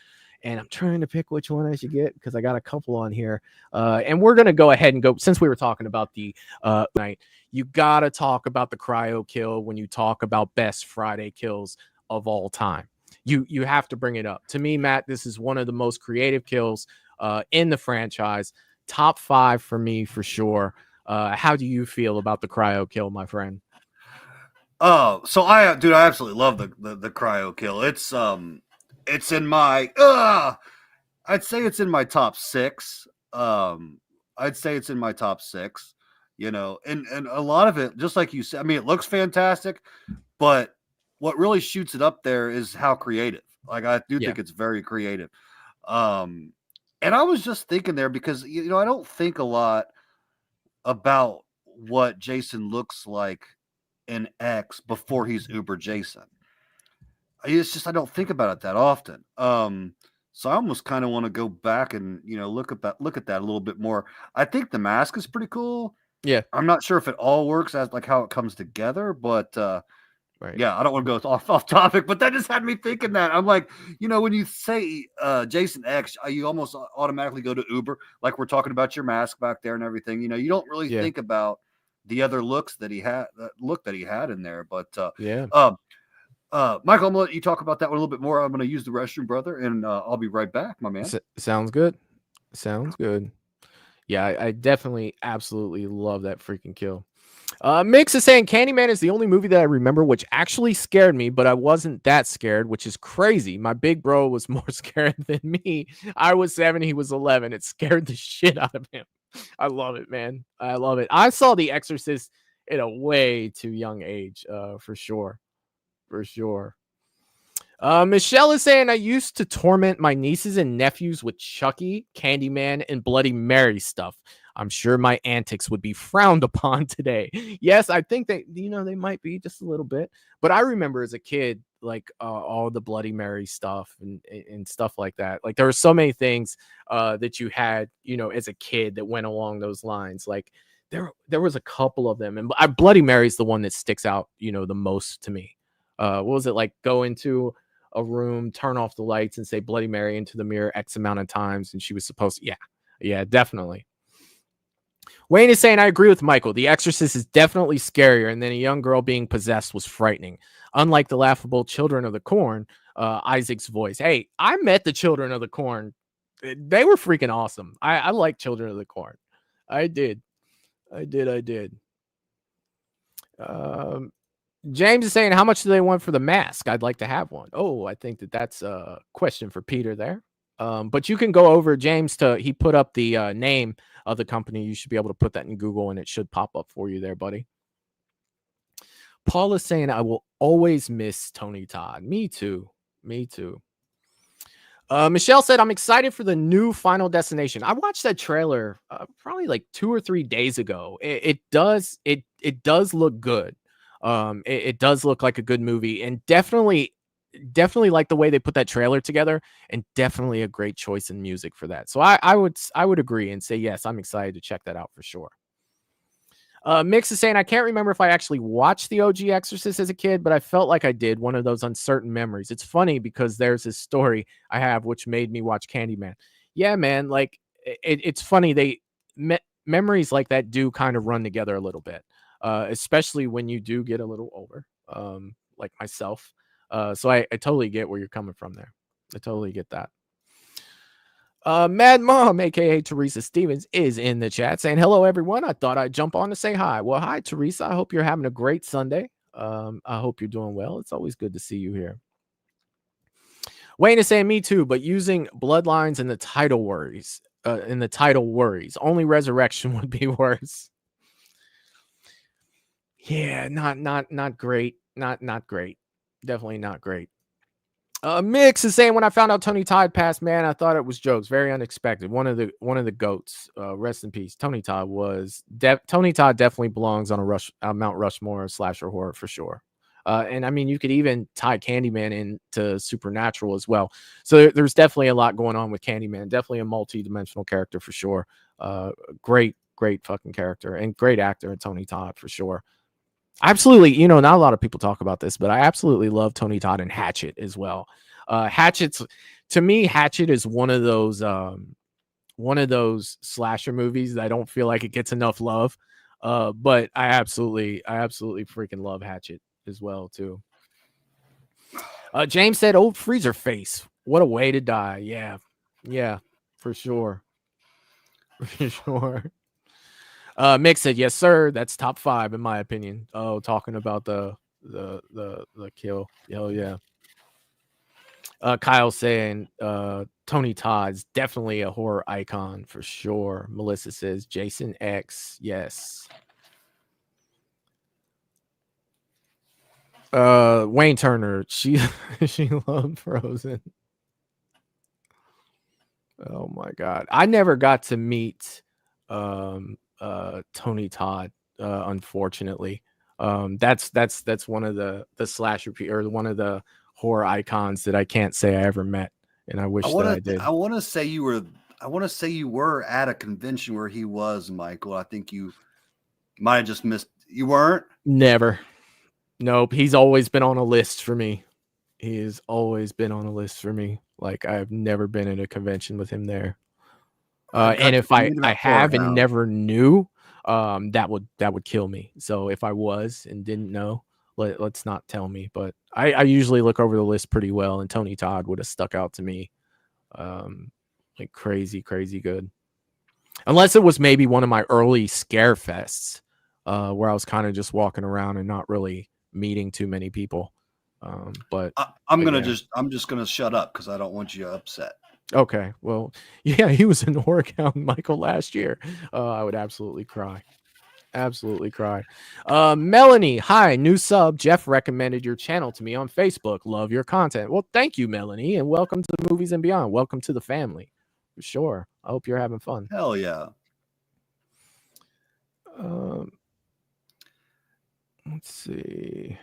And I'm trying to pick which one I should get because I got a couple on here. And we're gonna go ahead and go, since we were talking about the night. You gotta talk about the cryo kill when you talk about best Friday kills of all time. You have to bring it up. To me, Matt, this is one of the most creative kills in the franchise. Top 5 for me for sure. How do you feel about the cryo kill, my friend? Oh, so I absolutely love the cryo kill. It's in my I'd say it's in my top 6. I'd say it's in my top 6, you know, and a lot of it, just like you said, I mean, it looks fantastic, but what really shoots it up there is how creative. Like, I do think it's very creative. And I was just thinking there because, you know, I don't think a lot about what Jason looks like in X before he's Uber Jason. It's just I don't think about it that often. So I almost kind of want to go back and look at that a little bit more. I think The Mask is pretty cool. Yeah. I'm not sure if it all works as like how it comes together, but Right. yeah, I don't want to go off topic, but that just had me thinking that. I'm like, when you say Jason X, you almost automatically go to Uber, like we're talking about your mask back there and everything. You don't really Yeah. think about the other looks that he had, in there. But Yeah. Michael, I'm gonna let you talk about that one a little bit more. I'm gonna use the restroom, brother, and I'll be right back, my man. Sounds good. Sounds good. Yeah, I definitely absolutely love that freaking kill. Mix is saying Candyman is the only movie that I remember which actually scared me, but I wasn't that scared, which is crazy. My big bro was more scared than me. I was 7, he was 11. It scared the shit out of him. I love it, man. I love it. I saw The Exorcist at a way too young age, for sure. For sure. Michelle is saying I used to torment my nieces and nephews with Chucky, Candyman, and Bloody Mary stuff. I'm sure my antics would be frowned upon today. Yes, I think they might be just a little bit. But I remember as a kid, like all the Bloody Mary stuff and stuff like that. Like there were so many things that you had, as a kid that went along those lines. Like there was a couple of them, and Bloody Mary's the one that sticks out, the most to me. What was it like? Go into a room, turn off the lights, and say Bloody Mary into the mirror X amount of times, and she was supposed to. Yeah, definitely. Wayne is saying I agree with Michael. The Exorcist is definitely scarier, and then a young girl being possessed was frightening. Unlike the laughable Children of the Corn, Isaac's voice. Hey, I met the Children of the Corn. They were freaking awesome. I like Children of the Corn. I did. James is saying, how much do they want for the mask? I'd like to have one. Oh, I think that's a question for Peter there. But you can go over, James, he put up the name of the company. You should be able to put that in Google and it should pop up for you there, buddy. Paul is saying, I will always miss Tony Todd. Me too. Michelle said, I'm excited for the new Final Destination. I watched that trailer probably like 2 or 3 days ago. It does look good. It does look like a good movie, and definitely like the way they put that trailer together, and definitely a great choice in music for that. So I would agree and say yes, I'm excited to check that out for sure. Mix is saying I can't remember if I actually watched the OG Exorcist as a kid, but I felt like I did. One of those uncertain memories. It's funny because there's this story I have which made me watch Candyman. Yeah, man, like it's funny. Memories like that do kind of run together a little bit. Especially when you do get a little older, like myself. So I totally get where you're coming from there. I totally get that. Mad Mom, aka Teresa Stevens, is in the chat saying, hello, everyone. I thought I'd jump on to say hi. Well, hi, Teresa. I hope you're having a great Sunday. I hope you're doing well. It's always good to see you here. Wayne is saying, me too, but using bloodlines in the title worries. Only resurrection would be worse. Yeah, not great. Not great. Definitely not great. Mix is saying, when I found out Tony Todd passed, man, I thought it was jokes. Very unexpected. One of the goats. Rest in peace. Tony Todd definitely belongs on a Mount Rushmore slasher horror for sure. And I mean, you could even tie Candyman into Supernatural as well. So there's definitely a lot going on with Candyman. Definitely a multi-dimensional character for sure. Great fucking character and great actor, Tony Todd for sure. Absolutely, not a lot of people talk about this, but I absolutely love Tony Todd and Hatchet as well. To me, Hatchet is one of those slasher movies that I don't feel like it gets enough love. But I absolutely freaking love Hatchet as well too. James said, "Old freezer face. What a way to die." Yeah, for sure. For sure. Mick said, yes, sir. That's top 5 in my opinion. Oh, talking about the kill. Oh, yeah. Kyle saying Tony Todd's definitely a horror icon for sure. Melissa says Jason X. Yes. Wayne Turner. She loved Frozen. Oh my God. I never got to meet Tony Todd, unfortunately. That's one of the slasher or one of the horror icons that I can't say I ever met, and I wish that I did. I want to say you were at a convention where he was, Michael. I think you might have just missed. You weren't? Never. Nope. He's always been on a list for me. He has always been on a list for me. Like, I've never been at a convention with him there. And if I have and never knew, that would kill me. So if I was and didn't know, let's not tell me. But I usually look over the list pretty well, and Tony Todd would have stuck out to me, like crazy good. Unless it was maybe one of my early scare fests, where I was kind of just walking around and not really meeting too many people. But I'm just gonna shut up because I don't want you upset. Okay, well, yeah, he was in Oregon, Michael, last year. I would absolutely cry. Melanie, hi, new sub. Jeff recommended your channel to me on Facebook. Love your content. Well, thank you, Melanie, and welcome to Movies and Beyond. Welcome to the family, for sure. I hope you're having fun. Hell yeah. Let's see.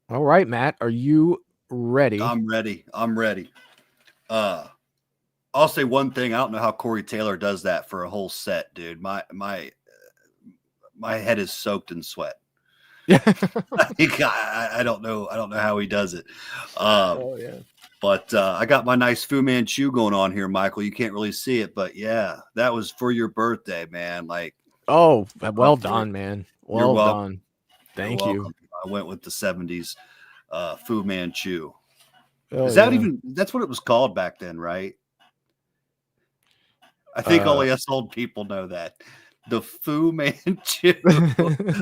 All right, Matt, are you ready? I'm ready. I'll say one thing. I don't know how Corey Taylor does that for a whole set, dude. My head is soaked in sweat. I don't know how he does it. But I got my nice Fu Manchu going on here, Michael. You can't really see it, but yeah, that was for your birthday, man. Like, oh, well done, man. Well done. Thank you. I went with the 70s Fu Manchu. Oh, Is that even? That's what it was called back then, right? I think only us old people know that. The Fu Manchu,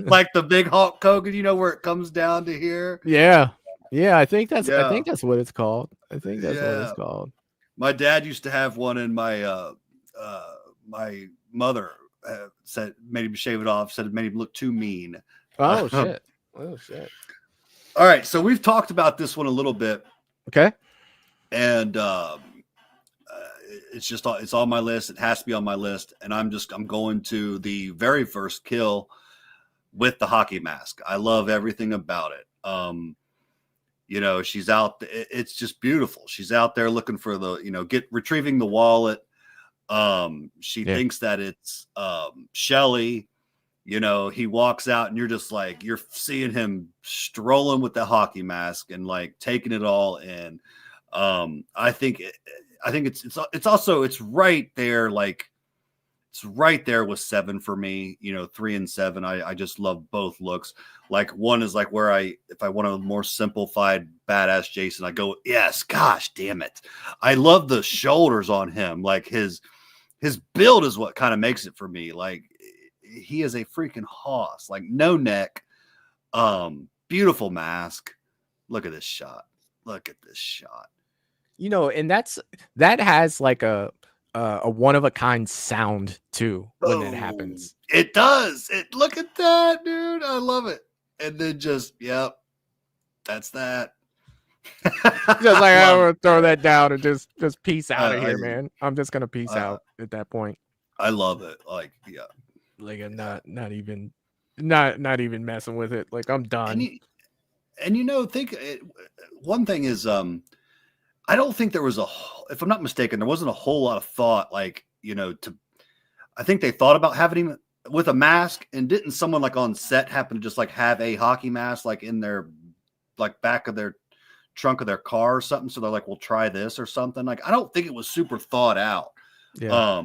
like the big Hulk Hogan, you know, where it comes down to here. Yeah. I think that's what it's called. What it's called. My dad used to have one, and my my mother said made him shave it off. Said it made him look too mean. Oh shit. All right, so we've talked about this one a little bit. Okay. And it's on my list. It has to be on my list. And I'm going to the very first kill with the hockey mask. I love everything about it. You know, she's out. It's just beautiful. She's out there looking for retrieving the wallet. She thinks that it's Shelly. You know, he walks out and you're just like, you're seeing him strolling with the hockey mask and like taking it all in. I think it's also right there. Like, it's right there with 7 for me, 3 and 7. I just love both looks. Like, one is like where if I want a more simplified badass Jason, I go, yes, gosh, damn it. I love the shoulders on him. Like his build is what kind of makes it for me. Like, he is a freaking hoss, like no neck, beautiful mask. Look at this shot. And that has like a one of a kind sound too when it happens. It does. Look at that, dude. I love it. And then that's that. Just like, I'm gonna throw that down and just peace out of here, man. I'm just gonna peace out at that point. I love it. Like, yeah. Like, I'm not even messing with it. Like, I'm done. One thing is, I don't think there was if I'm not mistaken, there wasn't a whole lot of thought, like, I think they thought about having him with a mask, and didn't someone like on set happen to just like have a hockey mask like in their like back of their trunk of their car or something? So they're like, we'll try this or something. Like, I don't think it was super thought out. Yeah.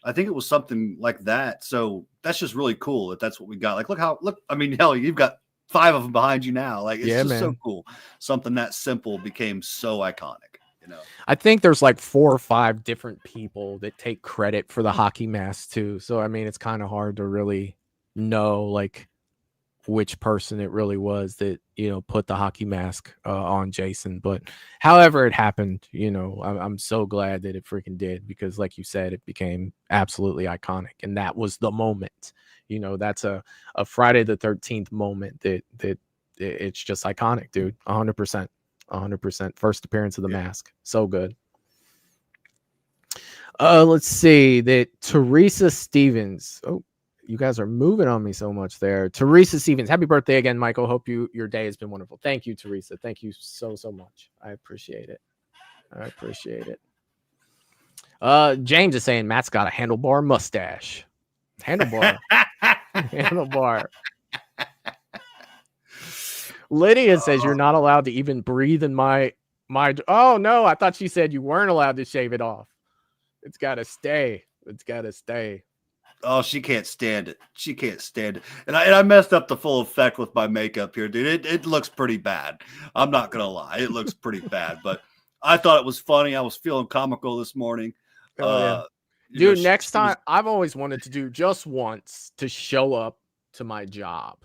I think it was something like that. So that's just really cool that that's what we got. Like, look, I mean, hell, you've got 5 of them behind you now. Like, it's just so cool. Something that simple became so iconic. I think there's like 4 or 5 different people that take credit for the hockey mask too. So, I mean, it's kind of hard to really know like which person it really was that, put the hockey mask on Jason. But however it happened, I'm so glad that it freaking did, because like you said, it became absolutely iconic. And that was the moment, that's a Friday the 13th moment that it's just iconic, dude. 100%. 100%. First appearance of the mask. So good. Let's see that Teresa Stevens. Oh, You guys are moving on me so much there. Teresa Stevens, happy birthday again, Michael. Hope your day has been wonderful. Thank you, Teresa. Thank you so much. I appreciate it. James is saying Matt's got a handlebar mustache. Handlebar. Handlebar. Lydia says you're not allowed to even breathe in my. Oh no, I thought she said you weren't allowed to shave it off. It's gotta stay. Oh, she can't stand it. She can't stand it. And I messed up the full effect with my makeup here, dude. It looks pretty bad. I'm not gonna lie. It looks pretty bad, but I thought it was funny. I was feeling comical this morning. Yeah. Dude, next time I've always wanted to do just once to show up to my job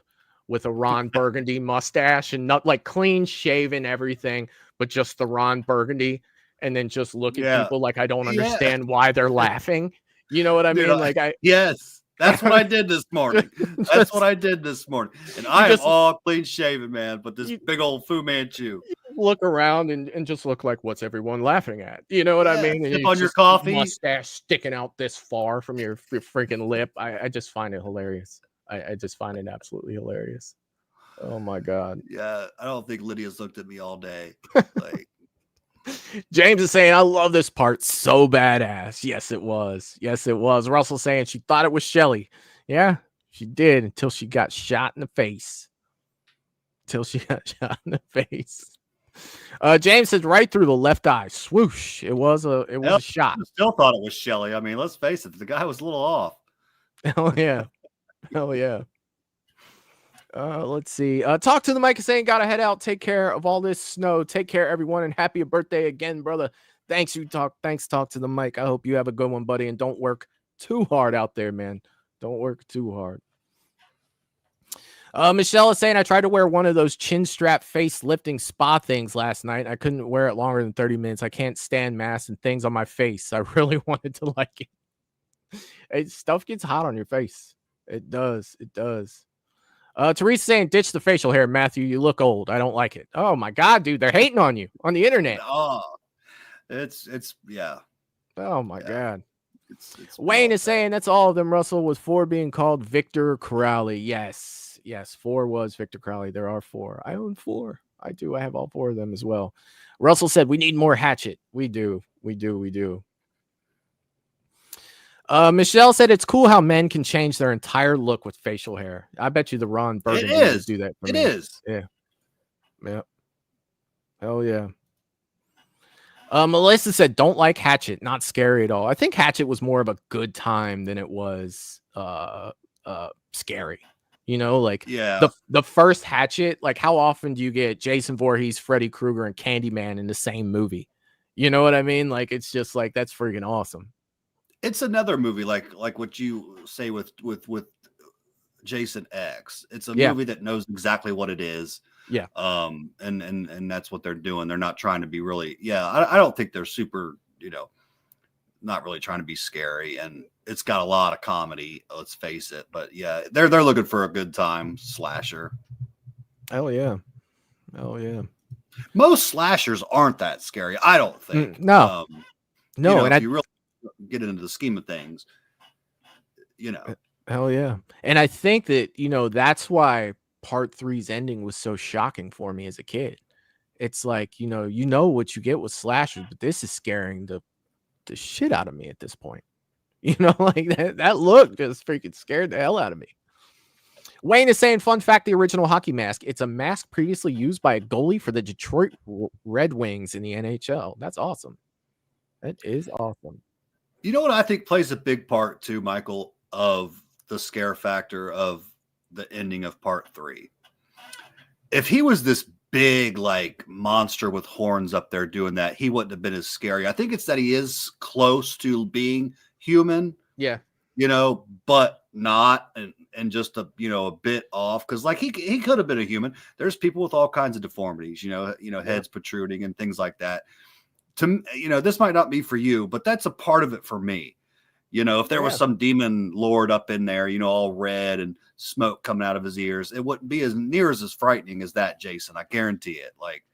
with a Ron Burgundy mustache and not like clean shaven everything, but just the Ron Burgundy, and then just look at people like I don't understand why they're laughing. You know what I mean? Like yes, that's what I did this morning. That's what I did this morning. And I am all clean shaven, man, but this big old Fu Manchu. Look around and just look like, what's everyone laughing at? You know what I mean? And sip on your coffee, mustache sticking out this far from your freaking lip. I just find it hilarious. I just find it absolutely hilarious. Oh my God. Yeah, I don't think Lydia's looked at me all day. Like James is saying, I love this part. So badass. Yes, it was. Russell saying she thought it was Shelly. Yeah, she did until she got shot in the face. James said right through the left eye. Swoosh. It was a shot. I still thought it was Shelly. I mean, let's face it, the guy was a little off. Hell yeah. Let's see. Talk to the mic is saying, gotta head out. Take care of all this snow. Take care, everyone, and happy birthday again, brother. Thanks talk to the mic. I hope you have a good one, buddy, and don't work too hard out there, man. Don't work too hard. Michelle is saying I tried to wear one of those chin strap face lifting spa things last night. I couldn't wear it longer than 30 minutes. I can't stand masks and things on my face. I really wanted to like it. Stuff gets hot on your face. It does. Teresa saying, ditch the facial hair, Matthew. You look old. I don't like it. Oh my God, dude. They're hating on you on the internet. Oh, it's yeah. Oh my God. Wayne is saying that's all of them, Russell, with 4 being called Victor Crowley. Yes, 4 was Victor Crowley. There are 4. I own 4. I do. I have all 4 of them as well. Russell said we need more Hatchet. We do. Michelle said it's cool how men can change their entire look with facial hair. I bet you the Ron Burgundy would do that for me. It is. Yeah. Hell yeah. Melissa said don't like Hatchet, not scary at all. I think Hatchet was more of a good time than it was scary. You know, like the first Hatchet, like how often do you get Jason Voorhees, Freddy Krueger, and Candyman in the same movie? You know what I mean? Like it's just like that's freaking awesome. It's another movie like what you say with Jason X. It's a movie that knows exactly what it is. Yeah. And that's what they're doing. They're not trying to be really. Yeah. I don't think they're super. Not really trying to be scary, and it's got a lot of comedy. Let's face it. But yeah, they're looking for a good time slasher. Hell yeah. Most slashers aren't that scary. I don't think. No. And if you really get into the scheme of things, Hell yeah. And I think that, that's why part 3's ending was so shocking for me as a kid. It's like, what you get with slashers, but this is scaring the shit out of me at this point. Like that look just freaking scared the hell out of me. Wayne is saying, fun fact, the original hockey mask, it's a mask previously used by a goalie for the Detroit Red Wings in the NHL. That's awesome. That is awesome. You know what I think plays a big part too, Michael, of the scare factor of the ending of part 3. If he was this big like monster with horns up there doing that, he wouldn't have been as scary. I think it's that he is close to being human. Yeah. But not and just a bit off, because like he could have been a human. There's people with all kinds of deformities, heads protruding and things like that. This might not be for you, but that's a part of it for me. If there was some demon lord up in there, all red and smoke coming out of his ears, it wouldn't be as near as frightening as that, Jason. I guarantee it. Like,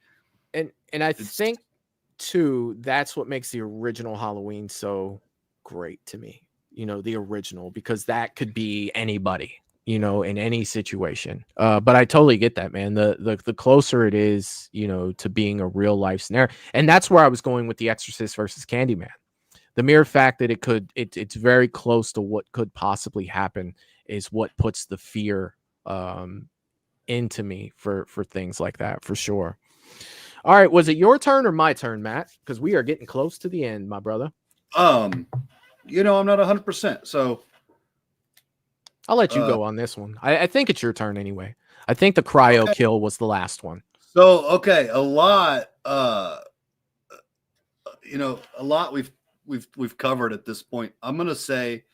and I think too, that's what makes the original Halloween so great to me. you know, the original, because that could be anybody, you know, in any situation. But I totally get that, man. The closer it is, you know, to being a real life scenario, and that's where I was going with The Exorcist versus Candyman. The mere fact that it's very close to what could possibly happen is what puts the fear into me for things like that, for sure. All right, was it your turn or my turn, Matt? Because we are getting close to the end, my brother. You know, I'm not 100%, so I'll let you go on this one. I think it's your turn anyway. I think the cryo kill was the last one. So okay, a lot you know, a lot we've covered at this point. I'm gonna say,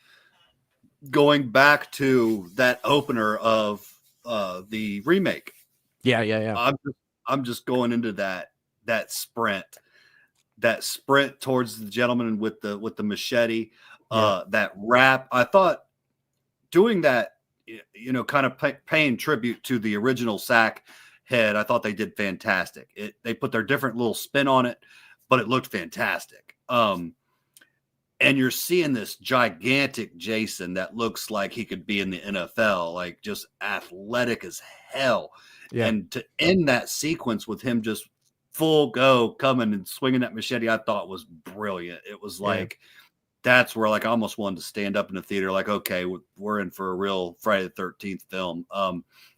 going back to that opener of the remake. Yeah. I'm just going into that sprint towards the gentleman with the machete. That rap, I thought, doing that, you know, kind of paying tribute to the original Sack head. I thought they did fantastic. They put their different little spin on it, but it looked fantastic. And you're seeing this gigantic Jason that looks like he could be in the NFL, like just athletic as hell. Yeah. And to end that sequence with him just full go coming and swinging that machete, I thought was brilliant. It was like, that's where, like, I almost wanted to stand up in the theater, like, okay, we're in for a real Friday the 13th film.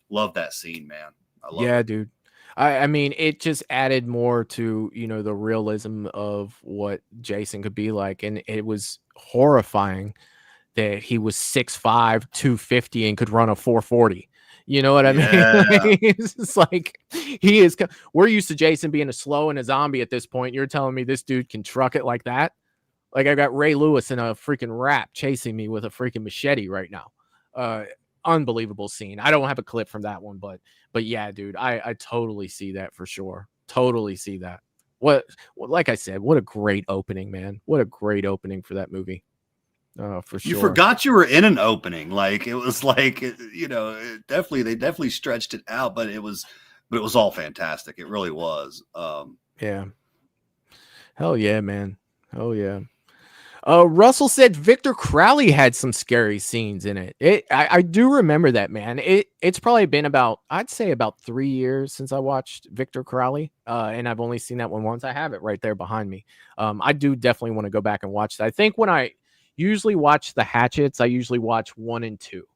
Love that scene, man. I love it. Dude. I mean, it just added more to, you know, the realism of what Jason could be like. And it was horrifying that he was 6'5", 250 and could run a 440. You know what I mean? It's just like, we're used to Jason being a slow and a zombie at this point. You're telling me this dude can truck it like that? Like, I got Ray Lewis in a freaking rap chasing me with a freaking machete right now. Unbelievable scene. I don't have a clip from that one, but yeah, dude, I totally see that for sure. Totally see that. Like I said, what a great opening, man. What a great opening for that movie. For sure. You forgot you were in an opening. Like, it was like, you know, they definitely stretched it out, but it was all fantastic. It really was. Yeah. Hell yeah, man. Hell yeah. Russell said Victor Crowley had some scary scenes in it. I do remember that, man. It's probably been I'd say about 3 years since I watched Victor Crowley. And I've only seen that one once. I have it right there behind me. I do definitely want to go back and watch that. I think when I usually watch the Hatchets, I usually watch 1 and 2.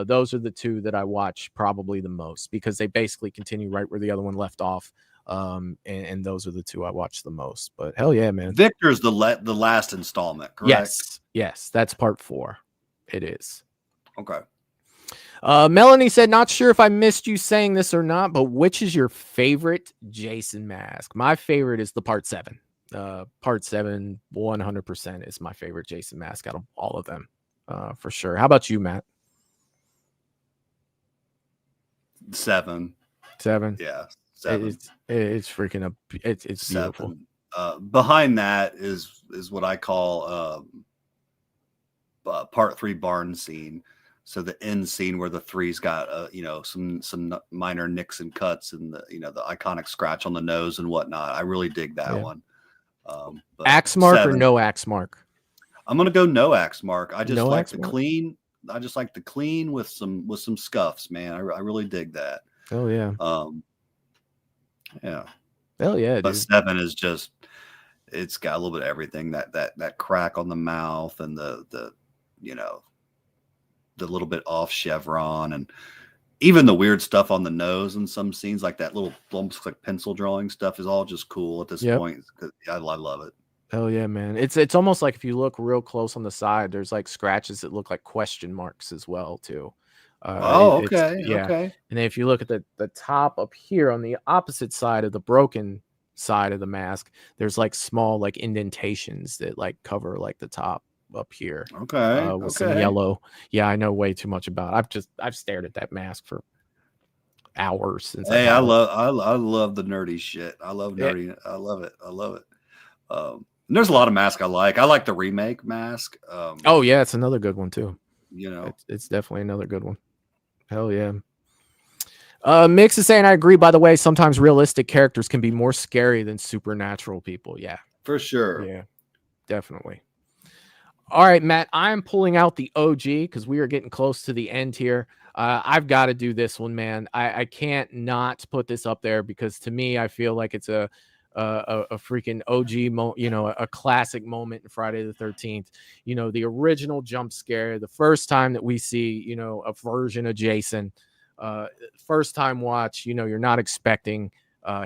Those are the two that I watch probably the most, because they basically continue right where the other one left off. And those are the two I watch the most. But hell yeah, man. Victor's the last installment, correct? Yes, that's part 4. It is. Okay. Melanie said, not sure if I missed you saying this or not, but which is your favorite Jason mask? My favorite is the part 7. Part 7 100% is my favorite Jason mask out of all of them, for sure. How about you, Matt? 7. Yeah. 7. It's freaking it's beautiful. Behind that is what I call part 3 barn scene. So the end scene where the 3's got you know, some minor nicks and cuts, and the, you know, the iconic scratch on the nose and whatnot. I really dig that one. Axe mark 7, or no axe mark? I'm gonna go no axe mark. I just no like the mark? clean. I just like the clean with some scuffs, man. I really dig that. Oh yeah. Yeah. Hell yeah, but dude. 7 is just, it's got a little bit of everything. That crack on the mouth, and the you know, the little bit off chevron, and even the weird stuff on the nose in some scenes, like that little almost like pencil drawing stuff, is all just cool at this point. I love it. Hell yeah, man. It's almost like if you look real close on the side, there's like scratches that look like question marks as well too. Okay. And then if you look at the top up here on the opposite side of the broken side of the mask, there's like small like indentations that like cover like the top up here. With some yellow. Yeah, I know way too much about it. I've stared at that mask for hours since. Hey, I love the nerdy shit. I love nerdy. Yeah. I love it. There's a lot of masks I like. I like the remake mask. Oh yeah, it's another good one too. You know, it's definitely another good one. Hell yeah. Mix is saying, I agree, by the way, sometimes realistic characters can be more scary than supernatural people. Yeah, for sure. Yeah, definitely. All right, Matt, I'm pulling out the OG because we are getting close to the end here. I've got to do this one, man. I can't not put this up there because to me, I feel like it's a freaking OG, a classic moment in Friday the 13th. The original jump scare, the first time that we see, a version of Jason. First time watch, you're not expecting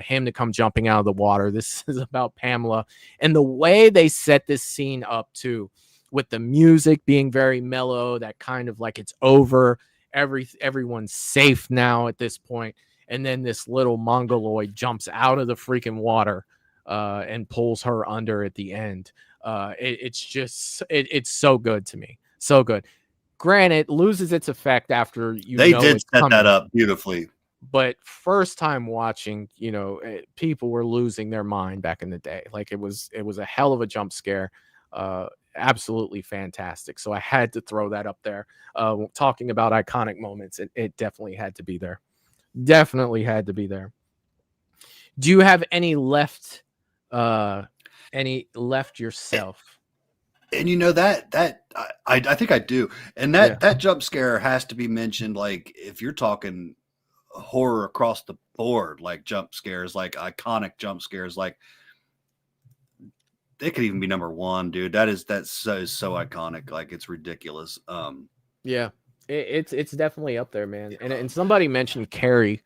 him to come jumping out of the water. This is about Pamela, and the way they set this scene up too, with the music being very mellow, that kind of like it's over, everyone's safe now at this point, and then this little mongoloid jumps out of the freaking water and pulls her under at the end. It's so good to me, so good. Granted, loses its effect after they did it's set coming, that up beautifully. but first time watching, people were losing their mind back in the day. Like it was a hell of a jump scare. Absolutely fantastic. So I had to throw that up there. Talking about iconic moments, it definitely had to be there. Definitely had to be there. Do you have any left yourself? And that I think I do. And that jump scare has to be mentioned. Like if you're talking horror across the board, like jump scares, like iconic jump scares, like it could even be number one, dude. That's so iconic. Like it's ridiculous. Yeah, it's definitely up there, man. And somebody mentioned Carrie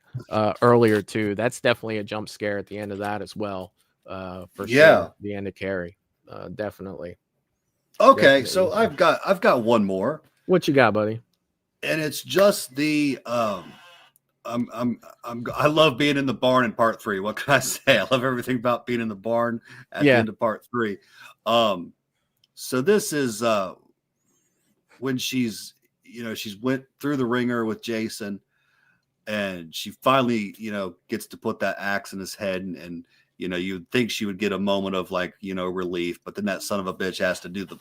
earlier too. That's definitely a jump scare at the end of that as well. For sure. The end of Carrie. Definitely. Okay, Definitely. so I've got one more. What you got, buddy? And it's just the I love being in the barn in part 3. What can I say? I love everything about being in the barn at the end of part 3. So this is when she's went through the ringer with Jason, and she finally gets to put that axe in his head, and you'd think she would get a moment of like relief, but then that son of a bitch has to do the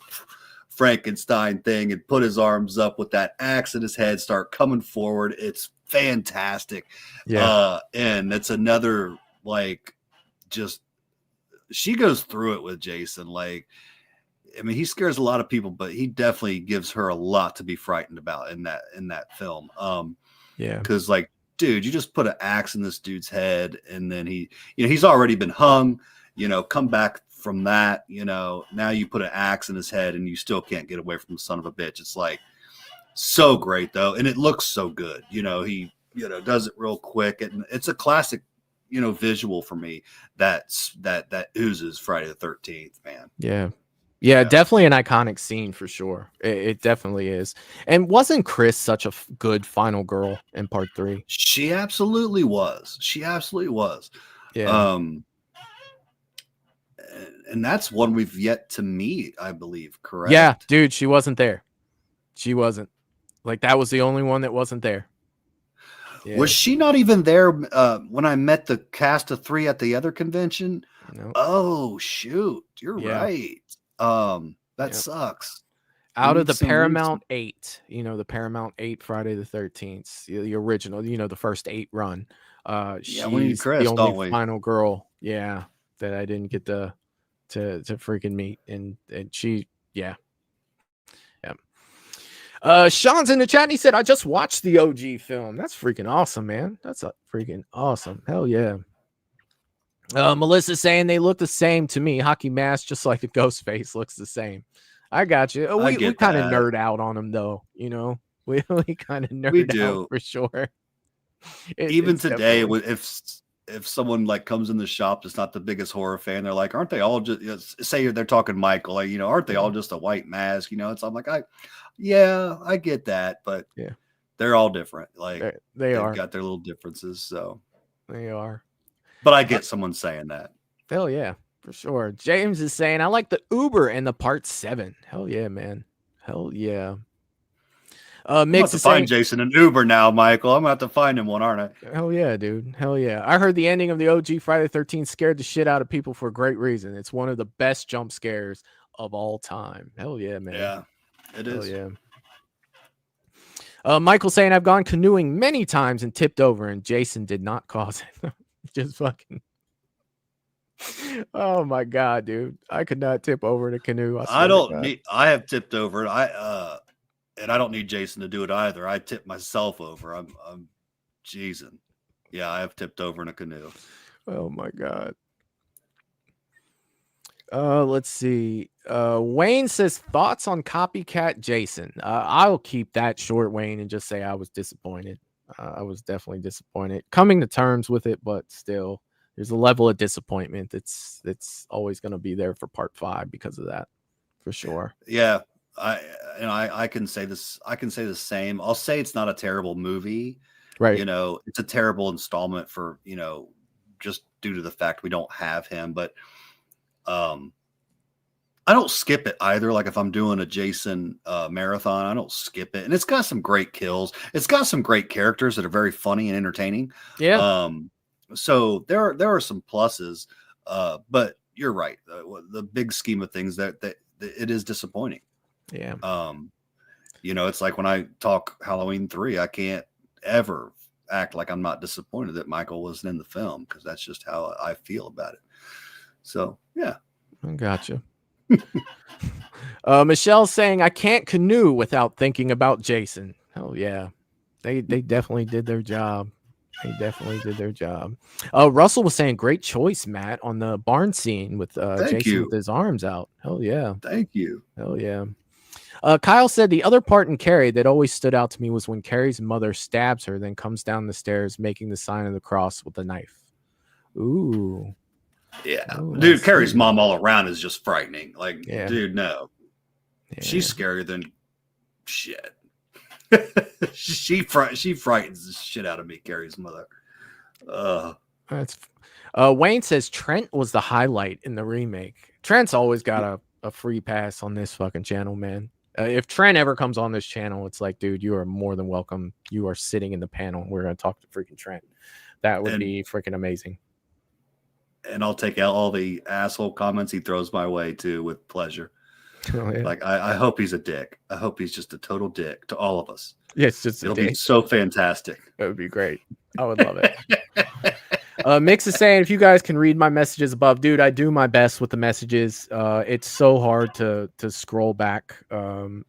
Frankenstein thing and put his arms up with that axe in his head, start coming forward. It's fantastic. And it's another, like, just she goes through it with Jason. Like, I mean, he scares a lot of people, but he definitely gives her a lot to be frightened about in that film. Because like, dude, you just put an axe in this dude's head, and then he's already been hung, come back from that, now you put an axe in his head and you still can't get away from the son of a bitch. It's like so great though. And it looks so good. He, does it real quick, and it's a classic, visual for me. That oozes Friday the 13th, man. Yeah, definitely an iconic scene for sure. It definitely is. And wasn't Chris such a good final girl in part 3? She absolutely was. Yeah. And that's one we've yet to meet, I believe. Correct? Yeah, dude, she wasn't there. She wasn't. Like, that was the only one that wasn't there. Yeah. Was she not even there when I met the cast of 3 at the other convention? No. Oh, shoot. You're right. That sucks. Out of the Paramount 8, the Paramount 8 Friday the 13th, the original, the first 8 run. She's Chris, the only final girl, that I didn't get to freaking meet, and she, Sean's in the chat and he said, I just watched the OG film. That's freaking awesome, man. That's freaking awesome. Hell yeah. Melissa's saying they look the same to me. Hockey mask, just like the ghost face, looks the same. I got you. We kind of nerd out on them though. We kind of nerd out for sure. Even today, if someone like comes in the shop that's not the biggest horror fan, they're like, aren't they all just say they're talking Michael, like, aren't they all just a white mask? So I'm like, I get that, but they're all different. Like they've got their little differences. So they are. But I get someone saying that. Hell yeah, for sure. James is saying, I like the Uber in the part 7. Hell yeah, man. Hell yeah. Mix is saying, find Jason an Uber now, Michael. I'm gonna have to find him one, aren't I? Hell yeah, dude. Hell yeah. I heard the ending of the OG Friday the 13th scared the shit out of people for a great reason. It's one of the best jump scares of all time. Hell yeah, man. Yeah, it is. Hell yeah. Michael saying, I've gone canoeing many times and tipped over, and Jason did not cause it. Just fucking Oh my god, dude! I could not tip over in a canoe. I I swear to don't God. need. I have tipped over. And I don't need Jason to do it either. I tip myself over. I'm Jason. Yeah, I have tipped over in a canoe. Oh my god. Let's see. Wayne says thoughts on copycat Jason. I'll keep that short, Wayne, and just say I was disappointed. I was definitely disappointed. Coming to terms with it, but still, there's a level of disappointment that's always going to be there for part 5 because of that, for sure. Yeah, I can say this. I can say the same. I'll say it's not a terrible movie. Right. You know, it's a terrible installment for, you know, just due to the fact we don't have him. But I don't skip it either. Like if I'm doing a Jason marathon, I don't skip it. And it's got some great kills. It's got some great characters that are very funny and entertaining. Yeah. So there are some pluses. But you're right. The big scheme of things that it is disappointing. Yeah. You know, it's like when I talk Halloween 3, I can't ever act like I'm not disappointed that Michael wasn't in the film, because that's just how I feel about it. So yeah. I gotcha. Michelle's saying I can't canoe without thinking about Jason. Oh yeah. They definitely did their job. They definitely did their job. Russell was saying great choice, Matt, on the barn scene with Jason with his arms out. Hell yeah. Thank you. Hell yeah. Kyle said the other part in Carrie that always stood out to me was when Carrie's mother stabs her, then comes down the stairs making the sign of the cross with a knife. Ooh. Yeah. Ooh, Dude, Carrie's mom all around is just frightening. Like, yeah. Dude, no. Yeah. She's scarier than shit. she frightens the shit out of me, Carrie's mother. That's Wayne says Trent was the highlight in the remake. Trent's always got a free pass on this fucking channel, man. If Trent ever comes on this channel, it's like, dude, you are more than welcome. You are sitting in the panel. We're going to talk to freaking Trent. That would be freaking amazing. And I'll take out all the asshole comments he throws my way too with pleasure. Oh, yeah. Like, I hope he's a dick. I hope he's just a total dick to all of us. Yeah, it's just it'll be so fantastic. That would be great. I would love it. Mix is saying, if you guys can read my messages above, dude, I do my best with the messages. It's so hard to scroll back and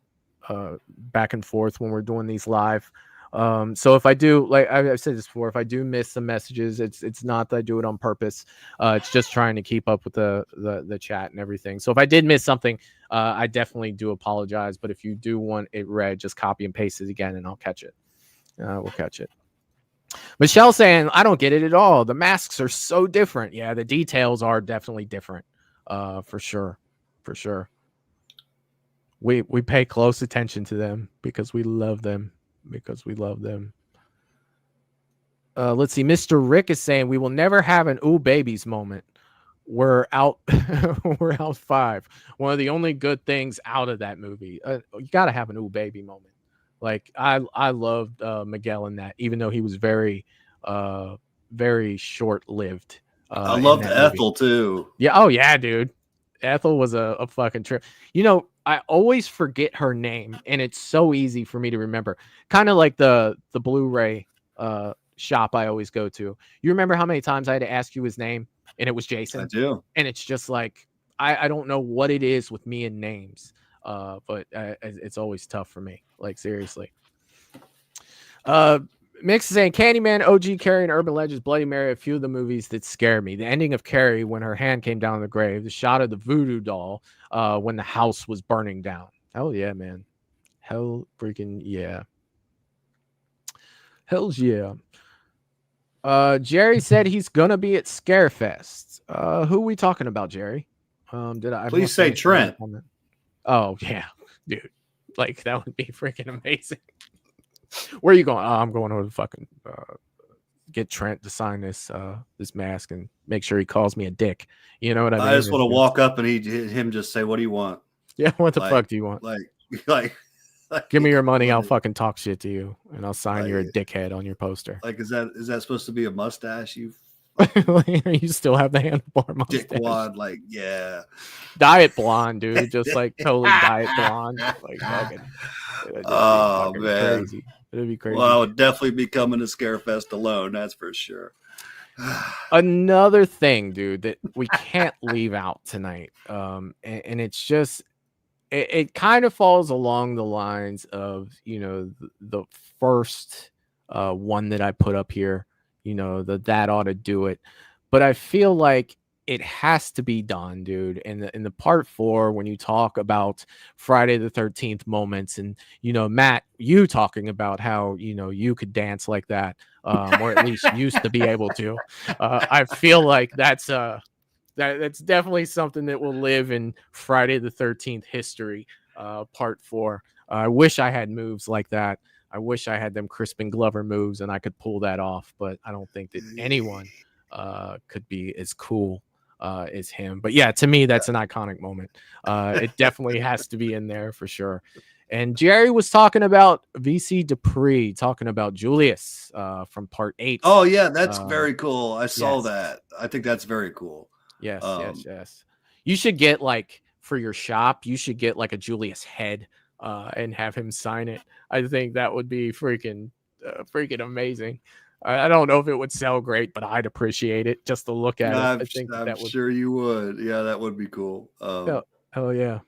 forth when we're doing these live. So if I do, like I've said this before, if I do miss some messages, it's not that I do it on purpose. It's just trying to keep up with the chat and everything. So if I did miss something, I definitely do apologize. But if you do want it read, just copy and paste it again and I'll catch it. We'll catch it. Michelle saying, I don't get it at all. The masks are so different. Yeah, the details are definitely different. For sure. For sure. We pay close attention to them because we love them. Let's see. Mr. Rick is saying we will never have an ooh babies moment. We're out. We're out 5. One of the only good things out of that movie. You got to have an ooh baby moment. Like I loved Miguel in that, even though he was very, very short lived. I loved Ethel too. Yeah. Oh yeah, dude. Ethel was a fucking trip. You know, I always forget her name, and it's so easy for me to remember. Kind of like the Blu-ray shop I always go to. You remember how many times I had to ask you his name, and it was Jason? I do. And it's just like I don't know what it is with me and names, but it's always tough for me. Like seriously. Mix is saying Candyman, OG, Carrie, and Urban Legends, Bloody Mary, a few of the movies that scare me. The ending of Carrie when her hand came down the grave, the shot of the voodoo doll when the house was burning down. Hell yeah, man. Hell freaking yeah. Hells yeah. Jerry said he's gonna be at Scarefest. Who are we talking about, Jerry? Please say Trent. Oh yeah, dude. Like that would be freaking amazing. Where are you going? Oh, I'm going over to fucking get Trent to sign this mask and make sure he calls me a dick. You know what I mean? I just want to walk up and him just say, "What do you want?" Yeah, what the fuck do you want? Like give me your money. I'll fucking talk shit to you, and I'll sign you're a dickhead on your poster. Like, is that supposed to be a mustache? You still have the handlebar mustache. Dickwad, like, yeah. Diet blonde, dude. Just like totally diet blonde. Like fucking. Oh man. Crazy. It'd be crazy. Well, I would definitely be coming to Scarefest alone, that's for sure. Another thing, dude, that we can't leave out tonight, and it's just it kind of falls along the lines of the first one that I put up here, that ought to do it, but I feel like it has to be done, dude. In the part 4, when you talk about Friday the 13th moments, and Matt, you talking about how you could dance like that, or at least used to be able to. I feel like that's definitely something that will live in Friday the 13th history. Part 4. I wish I had moves like that. I wish I had them Crispin Glover moves and I could pull that off, but I don't think that anyone could be as cool as him. But yeah, to me, that's an iconic moment. It definitely has to be in there for sure. And Jerry was talking about VC Dupree, talking about Julius from part 8. Oh yeah, that's very cool. I saw yes. that. I think that's very cool. Yes, yes. You should get for your shop, you should get a Julius head and have him sign it. I think that would be freaking amazing. I don't know if it would sell great, but I'd appreciate it just to look at it. I think I'm that would. sure you would. Yeah, that would be cool. Oh yeah.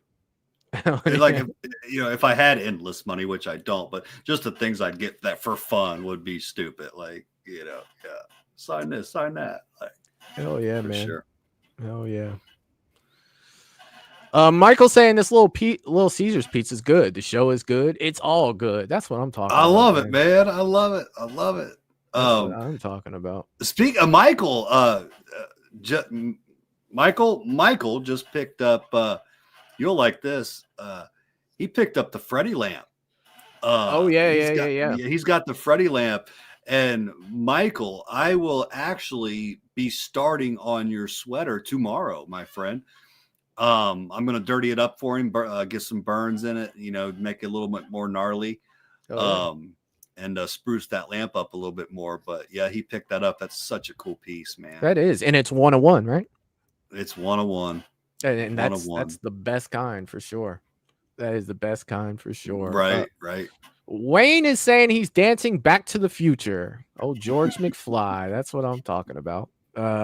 If I had endless money, which I don't, but just the things I'd get that for fun would be stupid. Sign this, sign that. Hell yeah, for man. Sure. Oh yeah. Michael saying this little Caesar's pizza is good. The show is good. It's all good. That's what I'm talking about. I love it, man. I love it. That's what I'm talking about. Speak of Michael, Michael just picked up. You'll like this. He picked up the Freddy lamp. Yeah. He's got the Freddy lamp. And Michael, I will actually be starting on your sweater tomorrow, my friend. I'm going to dirty it up for him, get some burns in it, make it a little bit more gnarly, and spruce that lamp up a little bit more. But yeah, he picked that up. That's such a cool piece, man. That is. And it's 101, right? It's 101. And that's the best kind for sure. That is the best kind for sure. Right. Wayne is saying he's dancing Back to the Future. Oh, George McFly. That's what I'm talking about.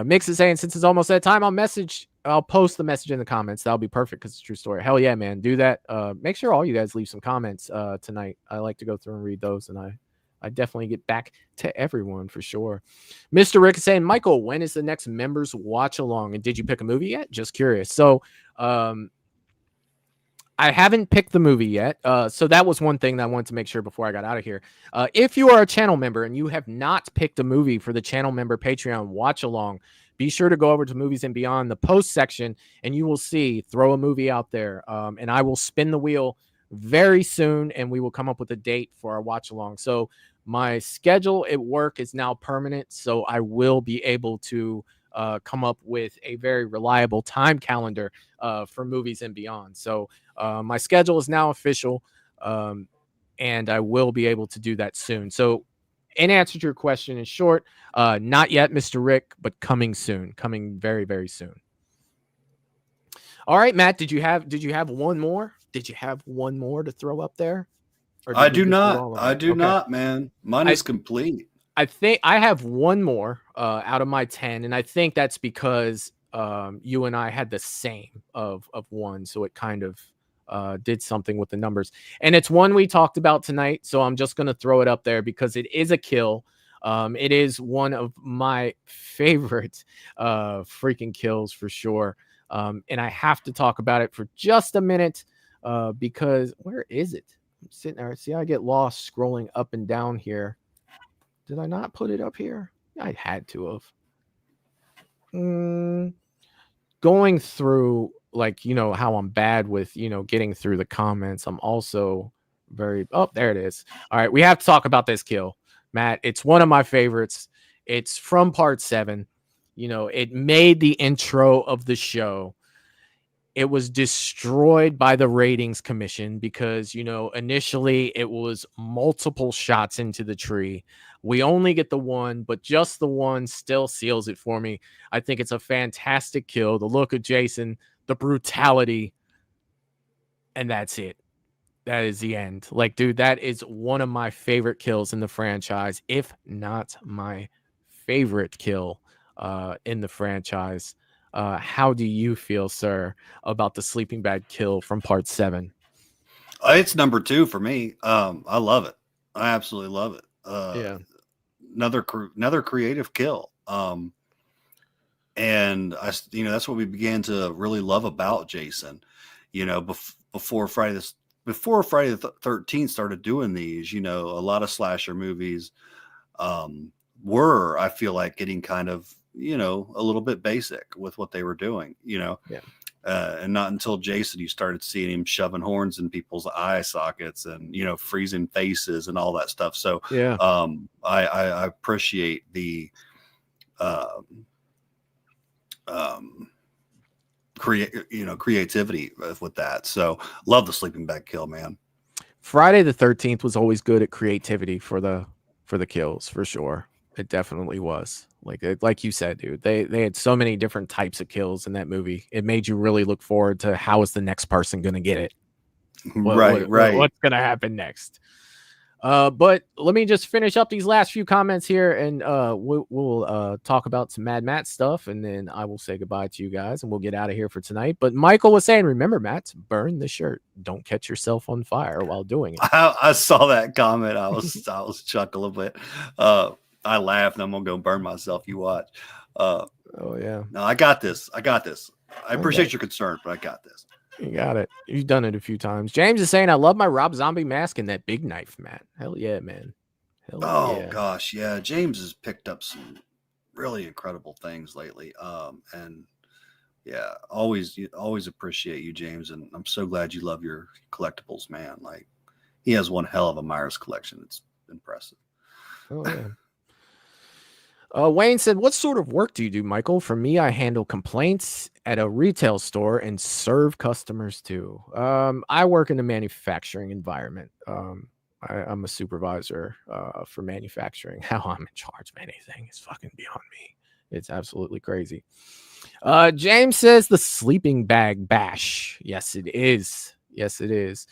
Mix is saying, since it's almost that time, I'll post the message in the comments. That'll be perfect because it's a true story. Hell yeah, man. Do that. Make sure all you guys leave some comments tonight. I like to go through and read those, and I definitely get back to everyone for sure. Mr. Rick is saying, Michael, when is the next members watch along? And did you pick a movie yet? Just curious. So I haven't picked the movie yet. So that was one thing that I wanted to make sure before I got out of here. If you are a channel member and you have not picked a movie for the channel member Patreon watch along, be sure to go over to Movies and Beyond, the post section, and you will see, throw a movie out there. And I will spin the wheel very soon, and we will come up with a date for our watch along. So my schedule at work is now permanent, so I will be able to come up with a very reliable time calendar for Movies and Beyond. So my schedule is now official, and I will be able to do that soon. So in answer to your question, in short, not yet, Mr. Rick, but coming soon, coming very, very soon. All right, Matt, did you have one more? Did you have one more to throw up there? I do not, man. Mine is complete. I think I have one more out of my 10, and I think that's because you and I had the same of one, so it kind of did something with the numbers. And it's one we talked about tonight, so I'm just going to throw it up there because it is a kill. It is one of my favorite freaking kills for sure. And I have to talk about it for just a minute because where is it? I'm sitting there. See, I get lost scrolling up and down here. Did I not put it up here? I had to have. Going through, how I'm bad with, getting through the comments. I'm also very... Oh, there it is. All right, we have to talk about this kill, Matt. It's one of my favorites. It's from part 7. It made the intro of the show. It was destroyed by the ratings commission because, initially it was multiple shots into the tree. We only get the one, but just the one still seals it for me. I think it's a fantastic kill. The look of Jason, the brutality, and that's it. That is the end. Dude, that is one of my favorite kills in the franchise, if not my favorite kill in the franchise. How do you feel, sir, about the sleeping bag kill from part 7? It's number 2 for me. I love it. I absolutely love it. Yeah. Another creative kill. And that's what we began to really love about Jason. Before Friday the 13th started doing these, a lot of slasher movies were, I feel like, getting kind of, a little bit basic with what they were doing, Yeah. And not until Jason, you started seeing him shoving horns in people's eye sockets and, freezing faces and all that stuff. So Yeah. I appreciate the creativity with that. So love the sleeping bag kill, man. Friday the 13th was always good at creativity for the kills, for sure. It definitely was. Like you said, dude, they had so many different types of kills in that movie. It made you really look forward to how is the next person going to get it. Right. What's going to happen next? But let me just finish up these last few comments here, and we'll talk about some Mad Matt stuff, and then I will say goodbye to you guys, and we'll get out of here for tonight. But Michael was saying, remember, Matt, burn the shirt. Don't catch yourself on fire while doing it. I saw that comment. I was chuckling a bit. I laughed, and I'm gonna go burn myself. You watch. Oh yeah. No, I got this. I appreciate your concern, but I got this. You got it. You've done it a few times. James is saying, I love my Rob Zombie mask and that big knife, Matt. Hell yeah, man. Gosh, yeah. James has picked up some really incredible things lately. And yeah, always appreciate you, James. And I'm so glad you love your collectibles, man. Like, he has one hell of a Myers collection. It's impressive. Oh yeah. Wayne said, what sort of work do you do, Michael? For me, I handle complaints at a retail store and serve customers too. I work in a manufacturing environment. I'm a supervisor for manufacturing. How I'm in charge of anything is fucking beyond me. It's absolutely crazy. James says the sleeping bag bash. Yes, it is. Yes, it is.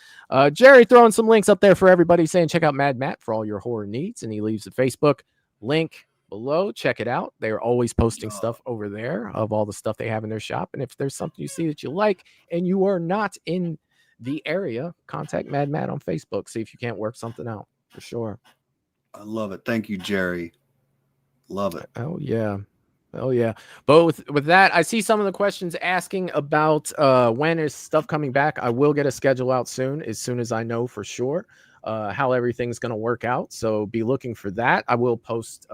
Jerry throwing some links up there for everybody, saying check out Mad Matt for all your horror needs. And he leaves the Facebook link below. Check it out. They're always posting stuff over there of all the stuff they have in their shop. And if there's something you see that you like and you are not in the area, contact Mad Matt on Facebook. See if you can't work something out, for sure. I love it. Thank you, Jerry. Love it. Oh yeah. Oh yeah. But with that, I see some of the questions asking about when is stuff coming back. I will get a schedule out soon as I know for sure how everything's going to work out. So be looking for that. I will post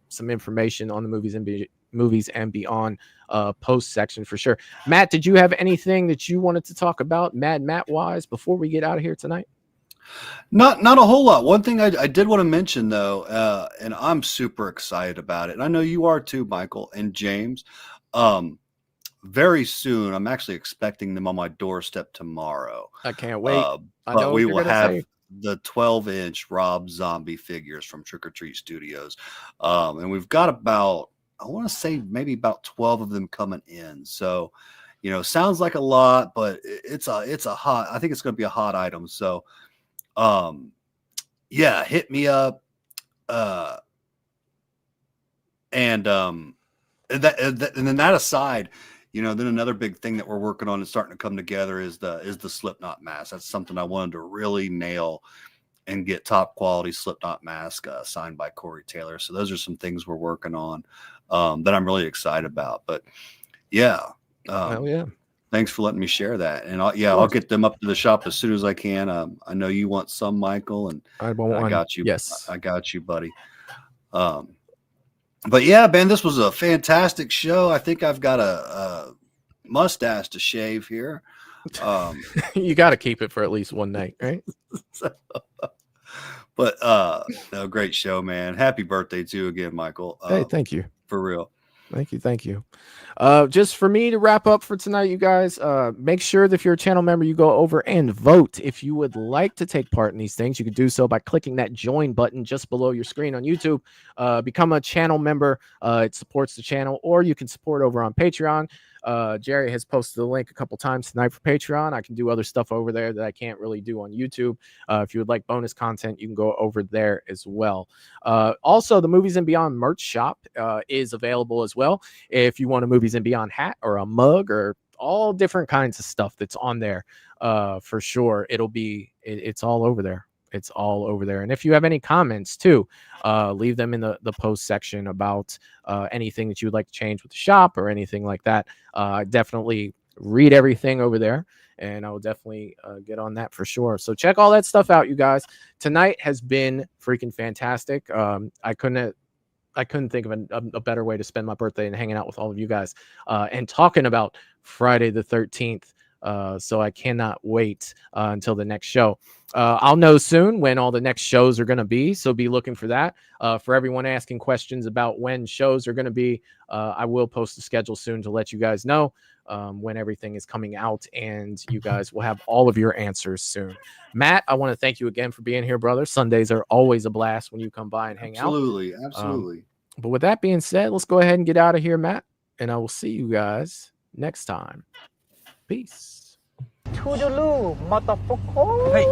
some information on the Movies and Beyond post section for sure. Matt, did you have anything that you wanted to talk about Mad Matt wise before we get out of here tonight? Not a whole lot. One thing I did want to mention though, and I'm super excited about it, and I know you are too, Michael and James. Very soon, I'm actually expecting them on my doorstep tomorrow. I can't wait. But we will have the 12-inch Rob Zombie figures from Trick or Treat Studios, and we've got about, I want to say maybe about 12 of them coming in. So, sounds like a lot, but it's a hot. I think it's going to be a hot item. So, yeah, hit me up. And then that aside, then another big thing that we're working on and starting to come together is the Slipknot mask. That's something I wanted to really nail and get top quality Slipknot mask signed by Corey Taylor. So those are some things we're working on that I'm really excited about. But yeah, hell yeah. Thanks for letting me share that. And I'll get them up to the shop as soon as I can. I know you want some, Michael, and I got you. Yes, I got you, buddy. But yeah, Ben, this was a fantastic show. I think I've got a mustache to shave here. You got to keep it for at least one night, right? But no, great show, man. Happy birthday too again, Michael. Hey, thank you. For real. Thank you. Just for me to wrap up for tonight, you guys, make sure that if you're a channel member, you go over and vote. If you would like to take part in these things, you can do so by clicking that join button just below your screen on YouTube. Become a channel member. It supports the channel, or you can support over on Patreon. Jerry has posted the link a couple times tonight for Patreon. I can do other stuff over there that I can't really do on YouTube. If you would like bonus content, you can go over there as well. Also, the Movies and Beyond merch shop is available as well. If you want a Movies and Beyond hat or a mug or all different kinds of stuff that's on there, for sure, it's all over there. It's all over there. And if you have any comments too, leave them in the post section about anything that you would like to change with the shop or anything like that. I definitely read everything over there, and I will definitely get on that for sure. So check all that stuff out, you guys. Tonight has been freaking fantastic. I couldn't think of a better way to spend my birthday than hanging out with all of you guys and talking about Friday the 13th. So I cannot wait until the next show. I'll know soon when all the next shows are going to be, so be looking for that. For everyone asking questions about when shows are going to be, I will post the schedule soon to let you guys know when everything is coming out, and you guys will have all of your answers soon. Matt, I want to thank you again for being here, brother. Sundays are always a blast when you come by and hang out. Absolutely. But with that being said, let's go ahead and get out of here, Matt, and I will see you guys next time. Peace. Toodaloo, motherfucker. Hey, you